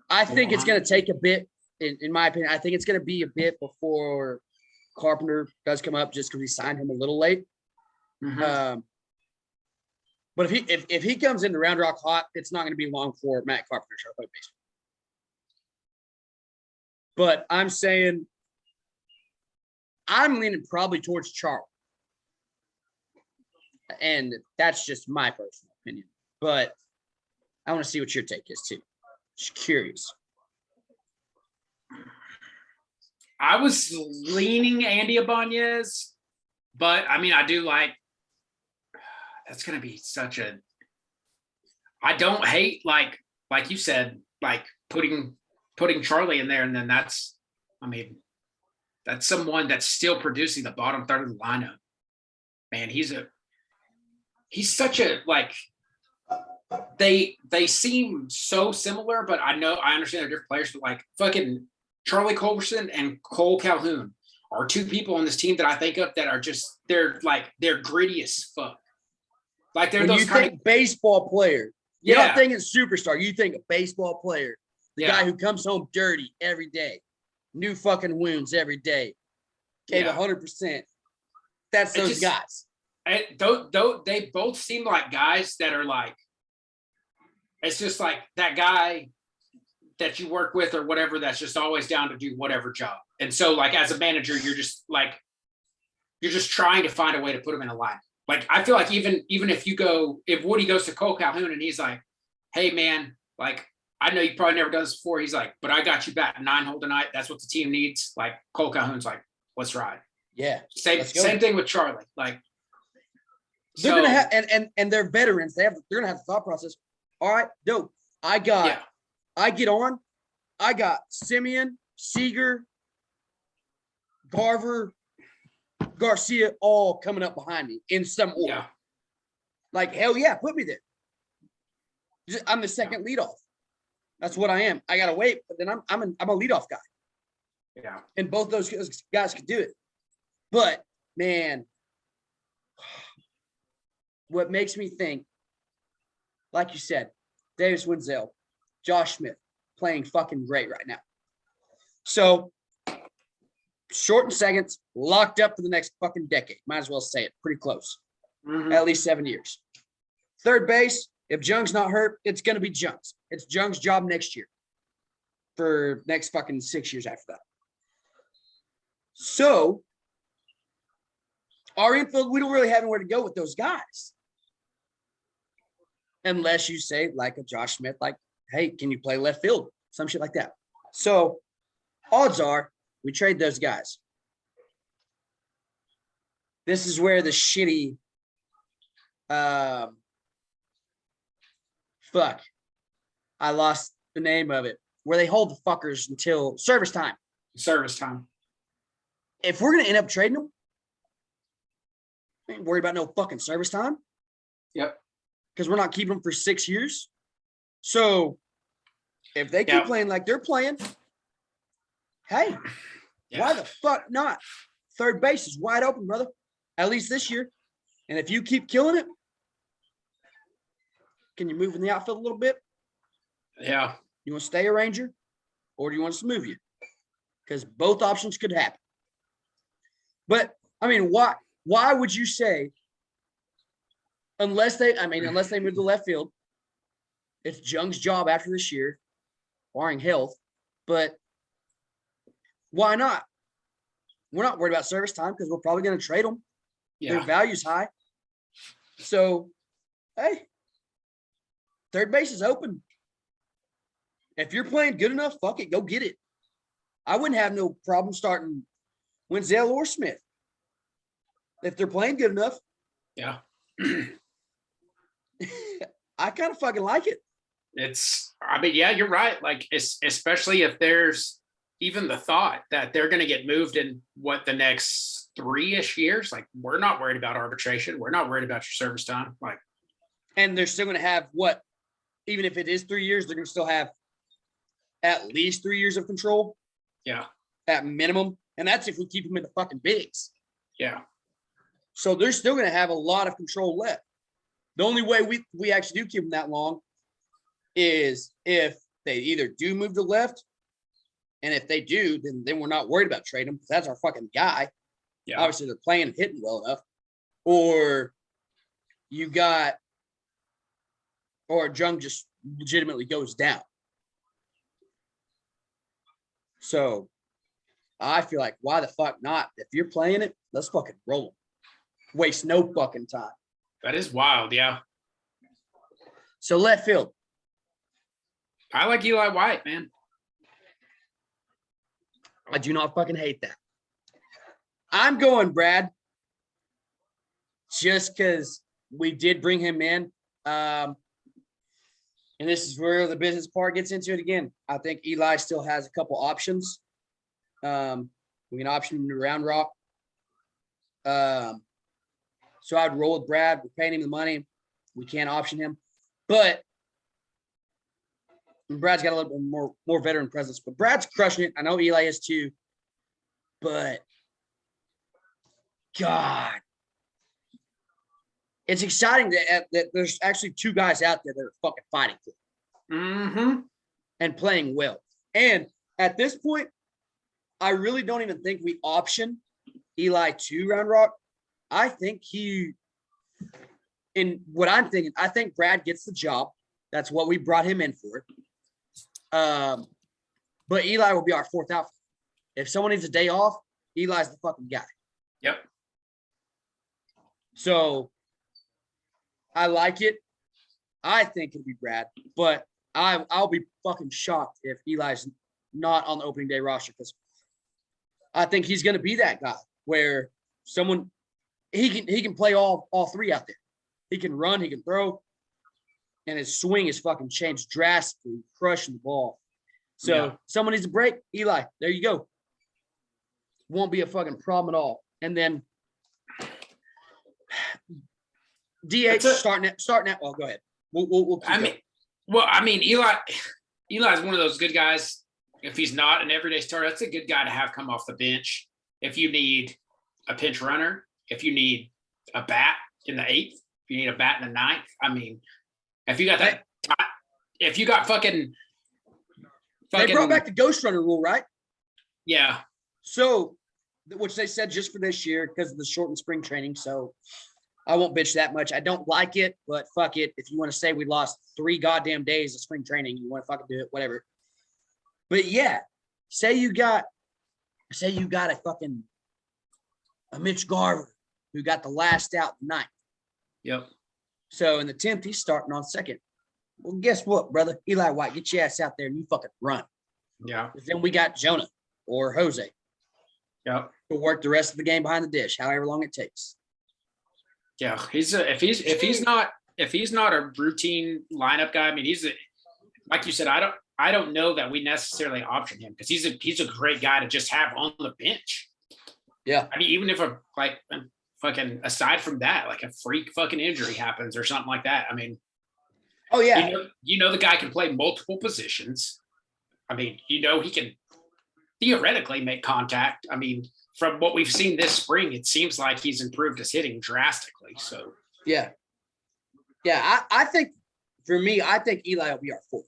I think it's going to take a bit, in my opinion. I think it's going to be a bit before Carpenter does come up just because we signed him a little late. But if he comes into Round Rock hot, it's not going to be long for Matt Carpenter to play baseball. But I'm saying I'm leaning probably towards Charlie. And that's just my personal opinion. But I want to see what your take is too. Just curious. I was leaning Andy Ibanez, but I mean, I do like. That's going to be such a. I don't hate like you said, like putting Charlie in there, and then that's someone that's still producing the bottom third of the lineup. Man, he's such a like. They seem so similar, but I understand they're different players. But like fucking Charlie Culberson and Cole Calhoun are two people on this team that I think of that are just they're gritty as fuck. Like they're when those you kind think baseball player, you're not thinking superstar. You think a baseball player, the guy who comes home dirty every day, new fucking wounds every day, gave 100%. That's those guys. They both seem like guys that are like. It's just like that guy that you work with or whatever that's just always down to do whatever job. And so like as a manager, you're just trying to find a way to put him in a line. Like I feel like even if Woody goes to Cole Calhoun and he's like, hey man, like I know you probably never done this before. He's like, but I got you batting 9 hole tonight. That's what the team needs. Like Cole Calhoun's like, let's ride. Yeah. Same thing with Charlie. Like they're gonna have and they're veterans. They're gonna have the thought process. All right, dope. I get on. I got Simeon, Seager, Garver, Garcia all coming up behind me in some order. Yeah. Like, hell yeah, put me there. I'm the second leadoff. That's what I am. I gotta wait, but then I'm a leadoff guy. Yeah. And both those guys could do it. But man, what makes me think, like you said, Davis Wenzel, Josh Smith, playing fucking great right now. So, short and seconds, locked up for the next fucking decade. Might as well say it. Pretty close. At least 7 years. Third base, if Jung's not hurt, it's going to be Jung's. It's Jung's job next year. For next fucking 6 years after that. So, our infield, we don't really have anywhere to go with those guys. Unless you say, like a Josh Smith, like, hey, can you play left field? Some shit like that. So, odds are we trade those guys. This is where the shitty, I lost the name of it, where they hold the fuckers until service time. Service time. If we're going to end up trading them, I ain't worried about no fucking service time. Yep. Because we're not keeping them for 6 years. So if they keep playing like they're playing, hey, why the fuck not? Third base is wide open, brother. At least this year. And if you keep killing it, can you move in the outfield a little bit? Yeah. You want to stay a Ranger, or do you want us to move you? Because both options could happen. But I mean, why would you say, unless they move to left field, it's Jung's job after this year, barring health. But why not? We're not worried about service time because we're probably going to trade them. Yeah. Their value's high. So, hey, third base is open. If you're playing good enough, fuck it, go get it. I wouldn't have no problem starting Wenzel or Smith. If they're playing good enough. Yeah. I kind of fucking like it. You're right. Like, especially if there's even the thought that they're going to get moved in the next 3-ish years. Like, we're not worried about arbitration. We're not worried about your service time. Like, and they're still going to have even if it is 3 years, they're going to still have at least 3 years of control. Yeah. At minimum. And that's if we keep them in the fucking bigs. Yeah. So they're still going to have a lot of control left. The only way we actually do keep them that long is if they either do move to left, and if they do, then we're not worried about trading them because that's our fucking guy. Yeah. Obviously, they're playing and hitting well enough. or you got, or Jung just legitimately goes down. So I feel like, why the fuck not? If you're playing it, let's fucking roll them. Waste no fucking time. That is wild, yeah. So left field. I like Eli White, man. I do not fucking hate that. I'm going Brad, just because we did bring him in. And this is where the business part gets into it again. I think Eli still has a couple options. We can option him to Round Rock. So I'd roll with Brad. We're paying him the money. We can't option him. But Brad's got a little bit more veteran presence. But Brad's crushing it. I know Eli is too. But God, it's exciting that there's actually two guys out there that are fucking fighting for it and playing well. And at this point, I really don't even think we option Eli to Round Rock. I think in what I'm thinking, I think Brad gets the job. That's what we brought him in for. But Eli will be our fourth outfielder. If someone needs a day off, Eli's the fucking guy. Yep. So I like it. I think it'll be Brad, but I'll be fucking shocked if Eli's not on the opening day roster, because I think he's going to be that guy where he can play all three out there. He can run, he can throw, and his swing is fucking changed drastically, crushing the ball. So someone needs a break. Eli, there you go. Won't be a fucking problem at all. And then DH starting at. Well, go ahead. We'll keep Eli's one of those good guys. If he's not an everyday starter, that's a good guy to have come off the bench. If you need a pinch runner, if you need a bat in the 8th, if you need a bat in the 9th, I mean, if you got that, if you got fucking they brought back the ghost runner rule, right? Yeah. So, which they said just for this year because of the shortened spring training. So I won't bitch that much. I don't like it, but fuck it. If you want to say we lost 3 goddamn days of spring training, you want to fucking do it, whatever. But yeah, say you got a Mitch Garver who got the last out the 9th. Yep. So in the 10th, he's starting on 2nd. Well, guess what, brother? Eli White, get your ass out there and you fucking run. Yeah. Then we got Jonah or Jose. Yep. To work the rest of the game behind the dish, however long it takes. Yeah, if he's not a routine lineup guy, I mean, like you said, I don't know that we necessarily option him because he's a great guy to just have on the bench. Yeah. I mean, even if fucking aside from that, like a freak fucking injury happens or something like that. I mean, oh yeah, you know the guy can play multiple positions. I mean, he can theoretically make contact. I mean, from what we've seen this spring, it seems like he's improved his hitting drastically. So yeah. I think for me, I think Eli will be our 4th,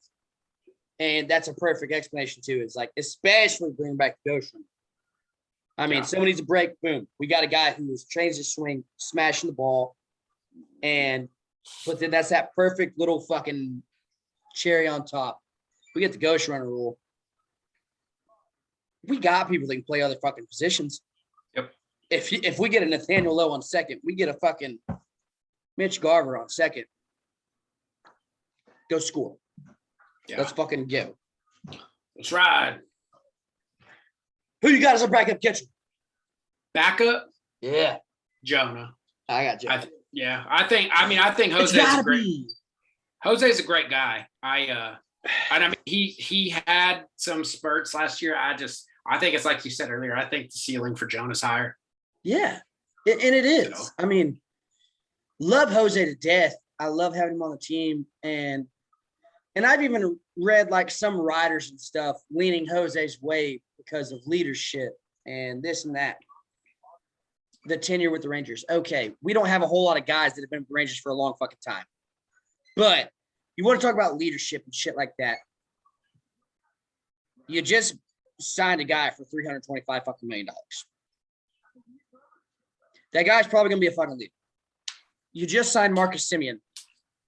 and that's a perfect explanation too. It's like, especially bringing back the Ghost runner. I mean, someone needs a break. Boom. We got a guy who has changed his swing, smashing the ball. But then that's that perfect little fucking cherry on top. We get the ghost runner rule. We got people that can play other fucking positions. Yep. If we get a Nathaniel Lowe on 2nd, we get a fucking Mitch Garver on 2nd. Go score. Yeah. Let's fucking go. Let's ride. Who you got as a backup catcher? Backup? Yeah. Jonah. I got Jonah. I think Jose's a great guy. And I mean, he had some spurts last year. I think it's like you said earlier. I think the ceiling for Jonah's higher. Yeah, and it is. So. I mean, love Jose to death. I love having him on the team, and I've even read like some writers and stuff leaning Jose's way because of leadership and this and that. The tenure with the Rangers. Okay, we don't have a whole lot of guys that have been with the Rangers for a long fucking time, but you want to talk about leadership and shit like that. You just signed a guy for $325 fucking million. That guy's probably gonna be a fucking leader. you just signed Marcus Simeon,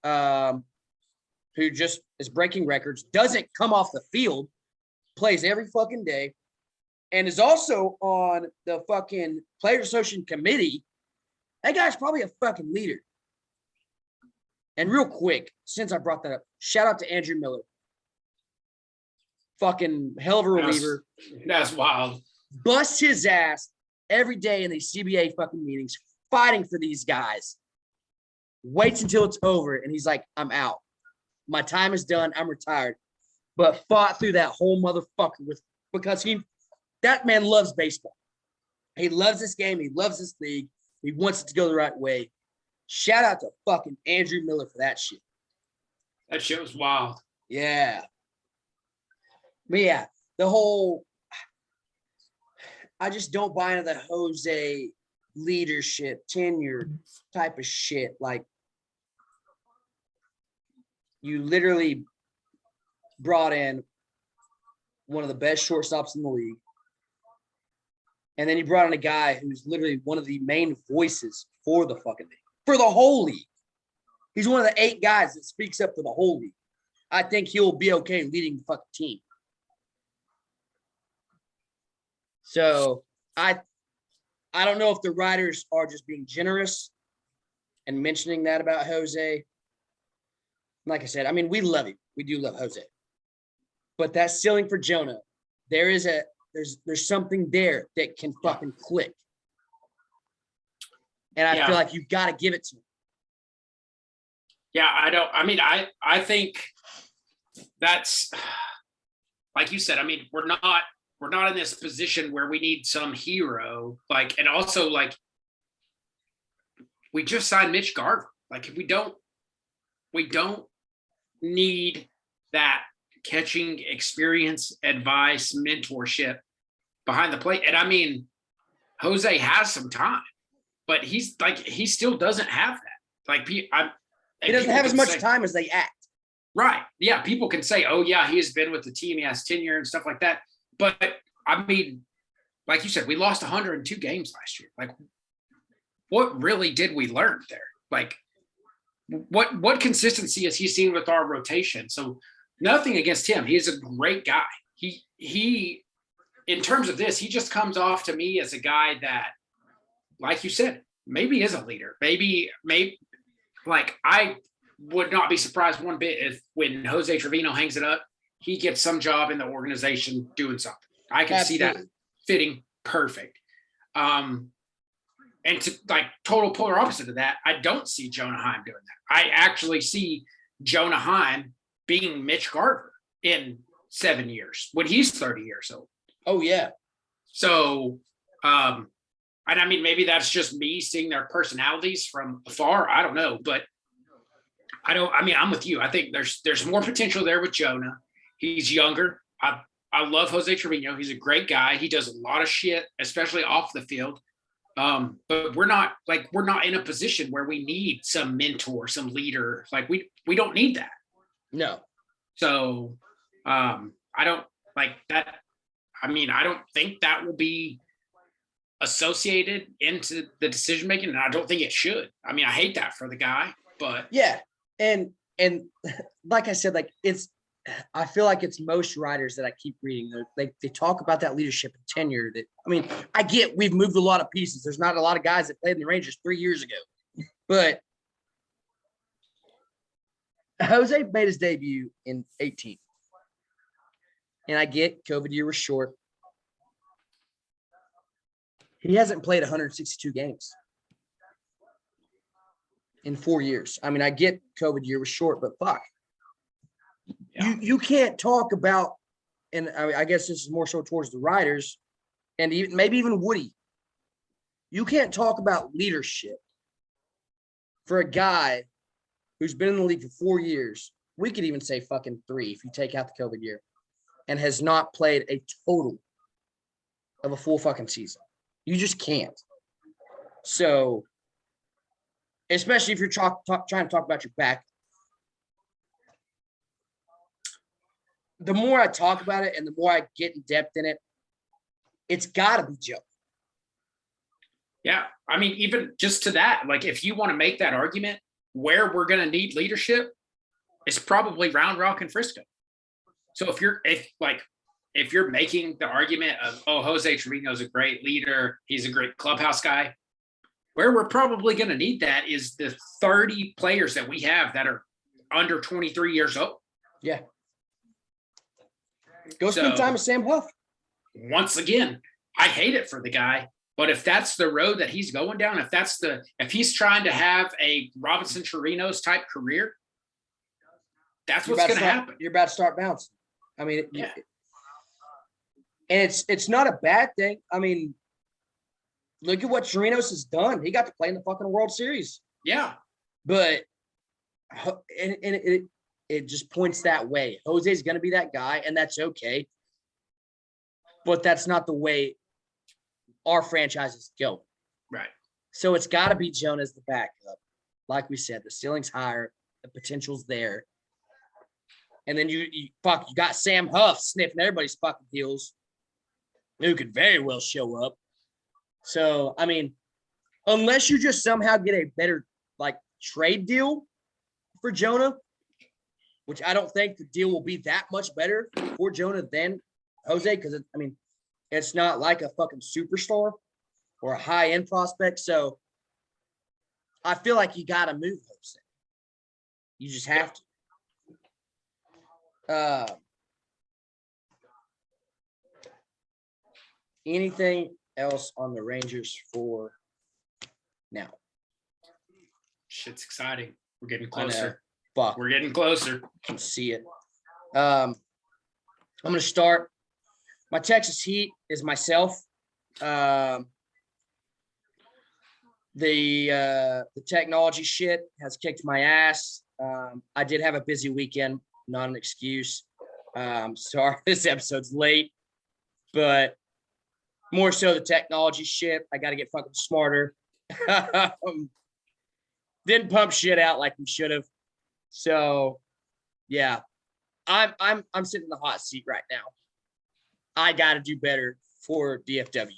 who just is breaking records, doesn't come off the field, plays every fucking day, and is also on the fucking Players Association committee. That guy's probably a fucking leader. And real quick, since I brought that up, shout out to Andrew Miller. Fucking hell of a reliever. That's wild. Busts his ass every day in these CBA fucking meetings, fighting for these guys. Waits until it's over, and he's like, I'm out. My time is done. I'm retired. But fought through that whole motherfucker because that man loves baseball. He loves this game. He loves this league. He wants it to go the right way. Shout out to fucking Andrew Miller for that shit. That shit was wild. Yeah. But yeah, the whole, I just don't buy into the Jose leadership, tenure type of shit. Like, you literally brought in one of the best shortstops in the league. And then you brought in a guy who's literally one of the main voices for the fucking league, for the whole league. He's one of the 8 guys that speaks up for the whole league. I think he'll be okay leading the fucking team. So I don't know if the writers are just being generous and mentioning that about Jose. Like I said, I mean, we love him. We do love Jose. But that ceiling for Jonah, there's something there that can fucking click. And I feel like you've got to give it to him. Yeah, I think that's, like you said, I mean, we're not in this position where we need some hero. Like, and also, like, we just signed Mitch Garver. Like, we don't need that catching experience, advice, mentorship behind the plate. And I mean, Jose has some time, but he still doesn't have that. Like, he doesn't have as much time as they act. Right. Yeah. People can say, oh yeah, he has been with the team. He has tenure and stuff like that. But I mean, like you said, we lost 102 games last year. Like, what really did we learn there? Like, what consistency has he seen with our rotation? So nothing against him. He's a great guy. He in terms of this, he just comes off to me as a guy that, like you said, maybe is a leader. Maybe like, I would not be surprised one bit if when Jose Trevino hangs it up, he gets some job in the organization doing something. I can see that fitting perfect. And to, like, total polar opposite of that, I don't see Jonah Heim doing that. I actually see Jonah Heim being Mitch Garver in 7 years when he's 30 years old. Oh, yeah. So, and I mean, maybe that's just me seeing their personalities from afar. I don't know, but I'm with you. I think there's more potential there with Jonah. He's younger. I love Jose Trevino. He's a great guy. He does a lot of shit, especially off the field. But we're not in a position where we need some mentor, some leader. Like, we don't need that. No. So I don't like that. I mean, I don't think that will be associated into the decision making, and I don't think it should. I mean, I hate that for the guy, but yeah. And like I said, like, I feel like it's most writers that I keep reading. They talk about that leadership and tenure. That, I mean, I get we've moved a lot of pieces. There's not a lot of guys that played in the Rangers 3 years ago, but Jose made his debut in 2018, and I get COVID year was short. He hasn't played 162 games in 4 years. I mean, I get COVID year was short, but fuck. Yeah. You can't talk about, and I guess this is more so towards the writers and maybe even Woody. You can't talk about leadership for a guy who's been in the league for 4 years. We could even say fucking 3 if you take out the COVID year, and has not played a total of a full fucking season. You just can't. So, especially if you're trying to talk about your back. The more I talk about it and the more I get in depth in it, it's got to be Joe. Yeah. I mean, even just to that, like if you want to make that argument, where we're going to need leadership is probably Round Rock and Frisco. So if you're making the argument of, oh, Jose Trevino's a great leader, he's a great clubhouse guy, where we're probably going to need that is the 30 players that we have that are under 23 years old. Yeah. Go spend time with Sam Huff. Once again, I hate it for the guy, but if that's the road that he's going down, if he's trying to have a Robinson Chirinos type career, that's what's going to happen. You're about to start bouncing. I mean, and it's not a bad thing. I mean, look at what Chirinos has done. He got to play in the fucking World Series. Yeah. But it just points that way. Jose's going to be that guy, and that's okay. But that's not the way our franchises go. Right. So it's got to be Jonah as the backup. Like we said, the ceiling's higher, the potential's there. And then you got Sam Huff sniffing everybody's fucking heels, who could very well show up. So, I mean, unless you just somehow get a better, like, trade deal for Jonah, which I don't think the deal will be that much better for Jonah than Jose, because, I mean, it's not like a fucking superstar or a high-end prospect. So I feel like you got to move Jose. You just have to. Anything else on the Rangers for now? Shit's exciting. We're getting closer. Fuck. We're getting closer. I can see it. I'm going to start. My Texas Heat is myself. The technology shit has kicked my ass. I did have a busy weekend, not an excuse. Sorry, this episode's late, but more so the technology shit. I got to get fucking smarter. Didn't pump shit out like we should have. So, yeah, I'm sitting in the hot seat right now. I got to do better for DFW.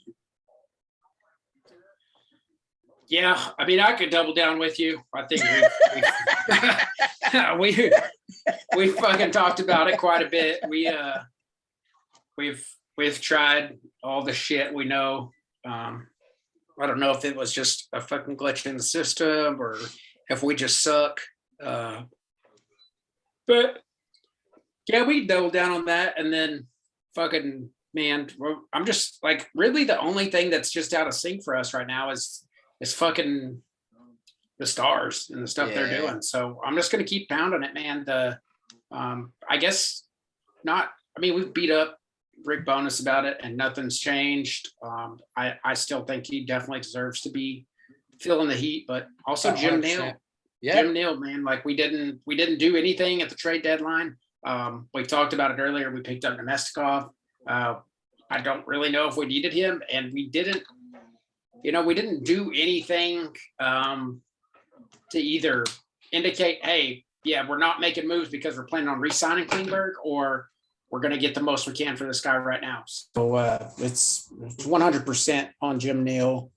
Yeah, I mean, I could double down with you. I think we fucking talked about it quite a bit. We've tried all the shit we know. I don't know if it was just a fucking glitch in the system or if we just suck. But yeah, we double down on that, and then fucking man, I'm just like really the only thing that's just out of sync for us right now is fucking the Stars and the stuff they're doing. So I'm just gonna keep pounding it, man. I guess not. I mean, we've beat up Rick Bonus about it, and nothing's changed. I still think he definitely deserves to be feeling the heat, but also Jim Neal. Yeah. Jim Neal, man, like we didn't do anything at the trade deadline. We talked about it earlier. We picked up Nemestikov. I don't really know if we needed him, and we didn't do anything to either indicate, hey, yeah, we're not making moves because we're planning on re-signing Klingberg, or we're going to get the most we can for this guy right now. So it's 100% on Jim Neal.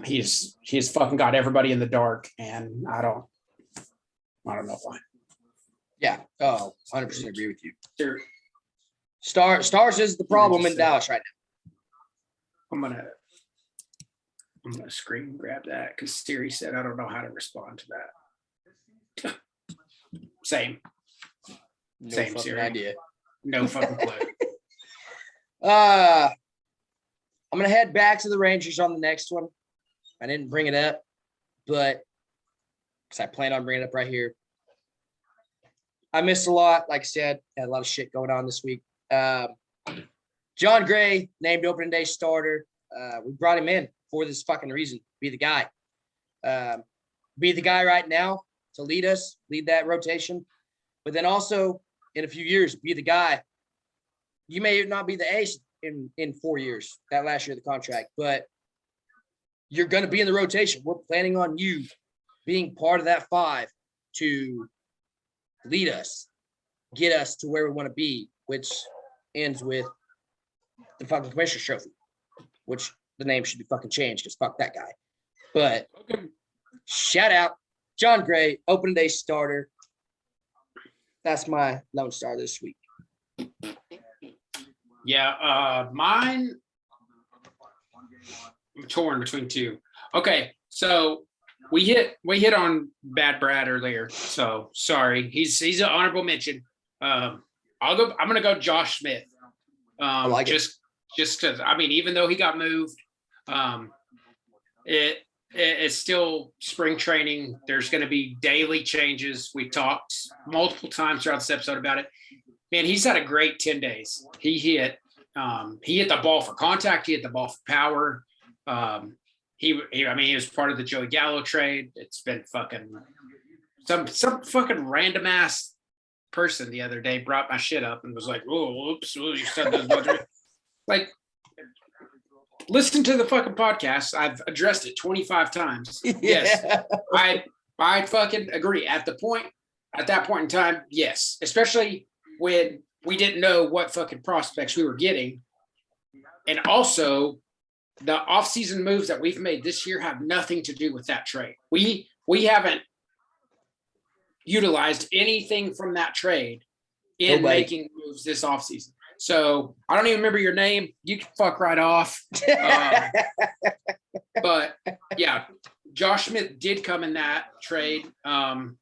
He's fucking got everybody in the dark, and I don't know why. Yeah. Oh, 100% agree with you. Sure. Stars is the problem in Dallas right now. I'm gonna screen grab that because Siri said I don't know how to respond to that. Same fucking Siri. Idea. No fucking clue. I'm gonna head back to the Rangers on the next one. I didn't bring it up, but because I plan on bringing it up right here. I missed a lot. Like I said, had a lot of shit going on this week. John Gray named opening day starter. We brought him in for this fucking reason. Be the guy. Be the guy right now to lead that rotation. But then also in a few years, be the guy. You may not be the ace in 4 years, that last year of the contract, but you're going to be in the rotation. We're planning on you being part of that 5 to lead us, get us to where we want to be, which ends with the fucking Commissioner's Trophy, which the name should be fucking changed because fuck that guy. But shout out John Gray, open day starter. That's my Lone Star this week. Yeah, mine. I'm torn between two. Okay, so we hit on Bad Brad earlier. So sorry, he's an honorable mention. I'm gonna go Josh Smith. I like just because I mean, even though he got moved, it's still spring training. There's going to be daily changes. We talked multiple times throughout this episode about it. Man, he's had a great 10 days. He hit the ball for contact. He hit the ball for power. He was part of the Joey Gallo trade. It's been fucking some fucking random ass person the other day brought my shit up and was like, "Oh, oops, you said this." Like, listen to the fucking podcast. I've addressed it 25 times. Yeah. Yes, I fucking agree. At that point in time, yes, especially when we didn't know what fucking prospects we were getting, and also the offseason moves that we've made this year have nothing to do with that trade. We haven't utilized anything from that trade in making moves this offseason. So I don't even remember your name. You can fuck right off. But yeah, Josh Smith did come in that trade. And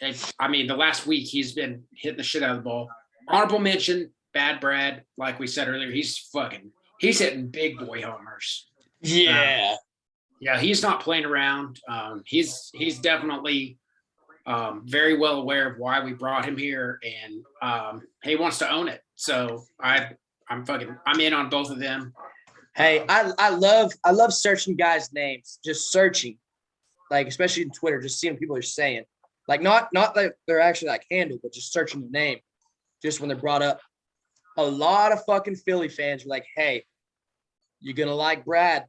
the last week he's been hitting the shit out of the ball. Honorable mention, Bad Brad. Like we said earlier, he's hitting big boy homers. Yeah. Yeah, he's not playing around. He's definitely very well aware of why we brought him here, and he wants to own it. So I'm in on both of them. Hey, I love searching guys' names, just searching, like especially in Twitter, just seeing what people are saying, like not that they're actually like handled, but just searching the name, just when they're brought up. A lot of fucking Philly fans were like, "Hey, you're gonna like Brad.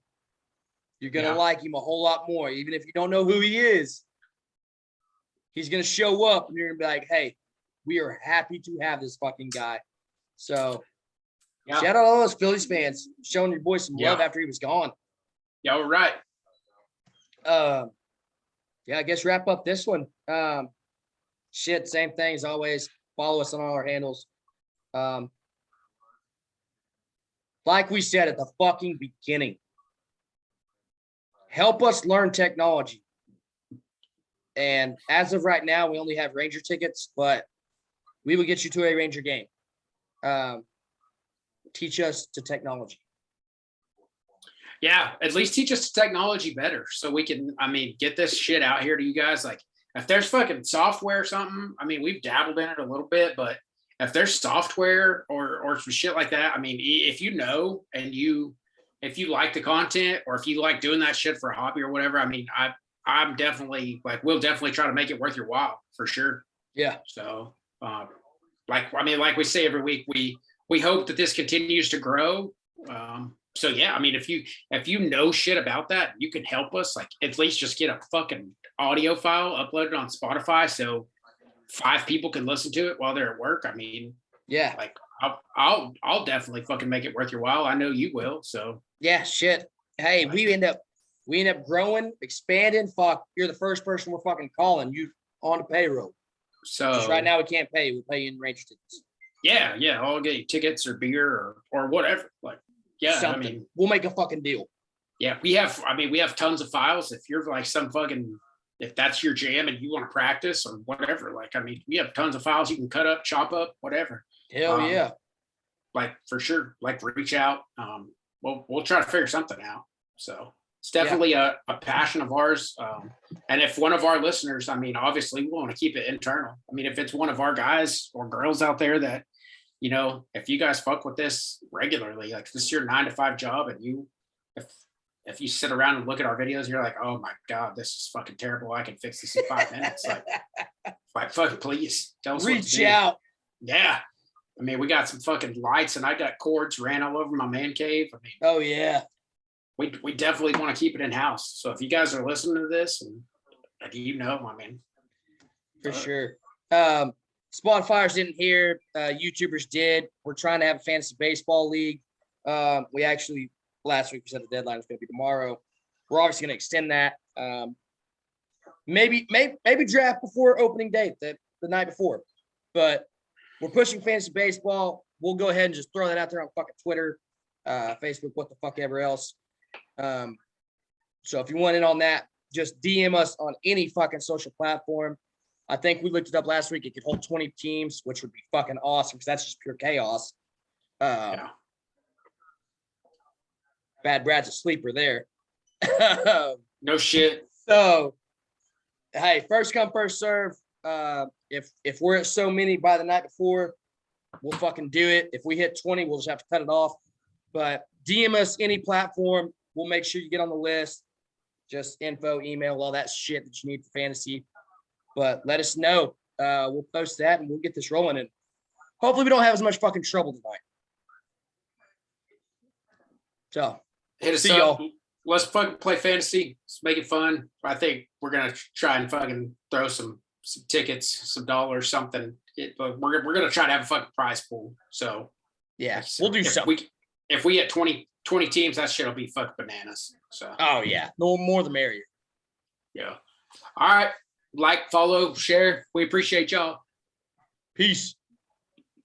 You're gonna like him a whole lot more, even if you don't know who he is. He's going to show up and you're going to be like, hey, we are happy to have this fucking guy." So shout out all those Phillies fans showing your boy some love after he was gone. Yeah, we're right. I guess wrap up this one. Same thing as always. Follow us on all our handles. Like we said at the fucking beginning, help us learn technology. And as of right now, we only have Ranger tickets, but we will get you to a Ranger game. Teach us to technology. Yeah, at least teach us technology better so we can, get this shit out here to you guys. Like, if there's fucking software or something, we've dabbled in it a little bit, but if there's software or some shit like that, if you know and if you like the content or if you like doing that shit for a hobby or whatever, I'm definitely we'll definitely try to make it worth your while for sure. Yeah. So, like we say every week, we hope that this continues to grow. So yeah, if you know shit about that, you can help us. Like, at least just get a fucking audio file uploaded on Spotify so 5 people can listen to it while they're at work. Yeah. Like, I'll definitely fucking make it worth your while. I know you will. So yeah, shit. Hey, we end up growing, expanding. Fuck, you're the first person we're fucking calling. You on the payroll. So just right now we can't pay. We pay in Ranger tickets. Yeah. I'll get you tickets or beer or whatever. Like, yeah, something. We'll make a fucking deal. Yeah, we have tons of files. If you're like if that's your jam and you want to practice or whatever, we have tons of files you can cut up, chop up, whatever. Hell yeah. Like, for sure, reach out. We'll try to figure something out. So it's definitely a passion of ours. And if one of our listeners, obviously we want to keep it internal. If it's one of our guys or girls out there that, if you guys fuck with this regularly, like this is your 9-to-5 job, and if you sit around and look at our videos, you're like, oh my God, this is fucking terrible. I can fix this in 5 minutes. Like fucking please tell us. Reach out. Yeah. We got some fucking lights and I got cords ran all over my man cave. Oh yeah. We definitely want to keep it in house. So if you guys are listening to this and for sure. Spotifyers didn't hear, YouTubers did. We're trying to have a fantasy baseball league. We actually last week we said the deadline was going to be tomorrow. We're obviously going to extend that. Maybe draft before opening day, the night before. But we're pushing fantasy baseball. We'll go ahead and just throw that out there on fucking Twitter, Facebook, what the fuck ever else. So if you want in on that, just DM us on any fucking social platform. I think we looked it up last week. It could hold 20 teams, which would be fucking awesome because that's just pure chaos. Yeah. Bad Brad's a sleeper there. No shit. So, hey, first come, first serve. If we're at so many by the night before, we'll fucking do it. If we hit 20, we'll just have to cut it off. But DM us any platform. We'll make sure you get on the list. Just info, email, all that shit that you need for fantasy. But let us know. We'll post that and we'll get this rolling. And hopefully we don't have as much fucking trouble tonight. So, hit us up. Y'all. Let's fucking play fantasy. Let's make it fun. I think we're gonna try and fucking throw some tickets, some dollars, something. But we're gonna try to have a fucking prize pool. So yeah, we'll do something. If we get 20 teams, that shit'll be fucking bananas. So yeah, no more the merrier. Yeah. All right. Like, follow, share. We appreciate y'all. Peace.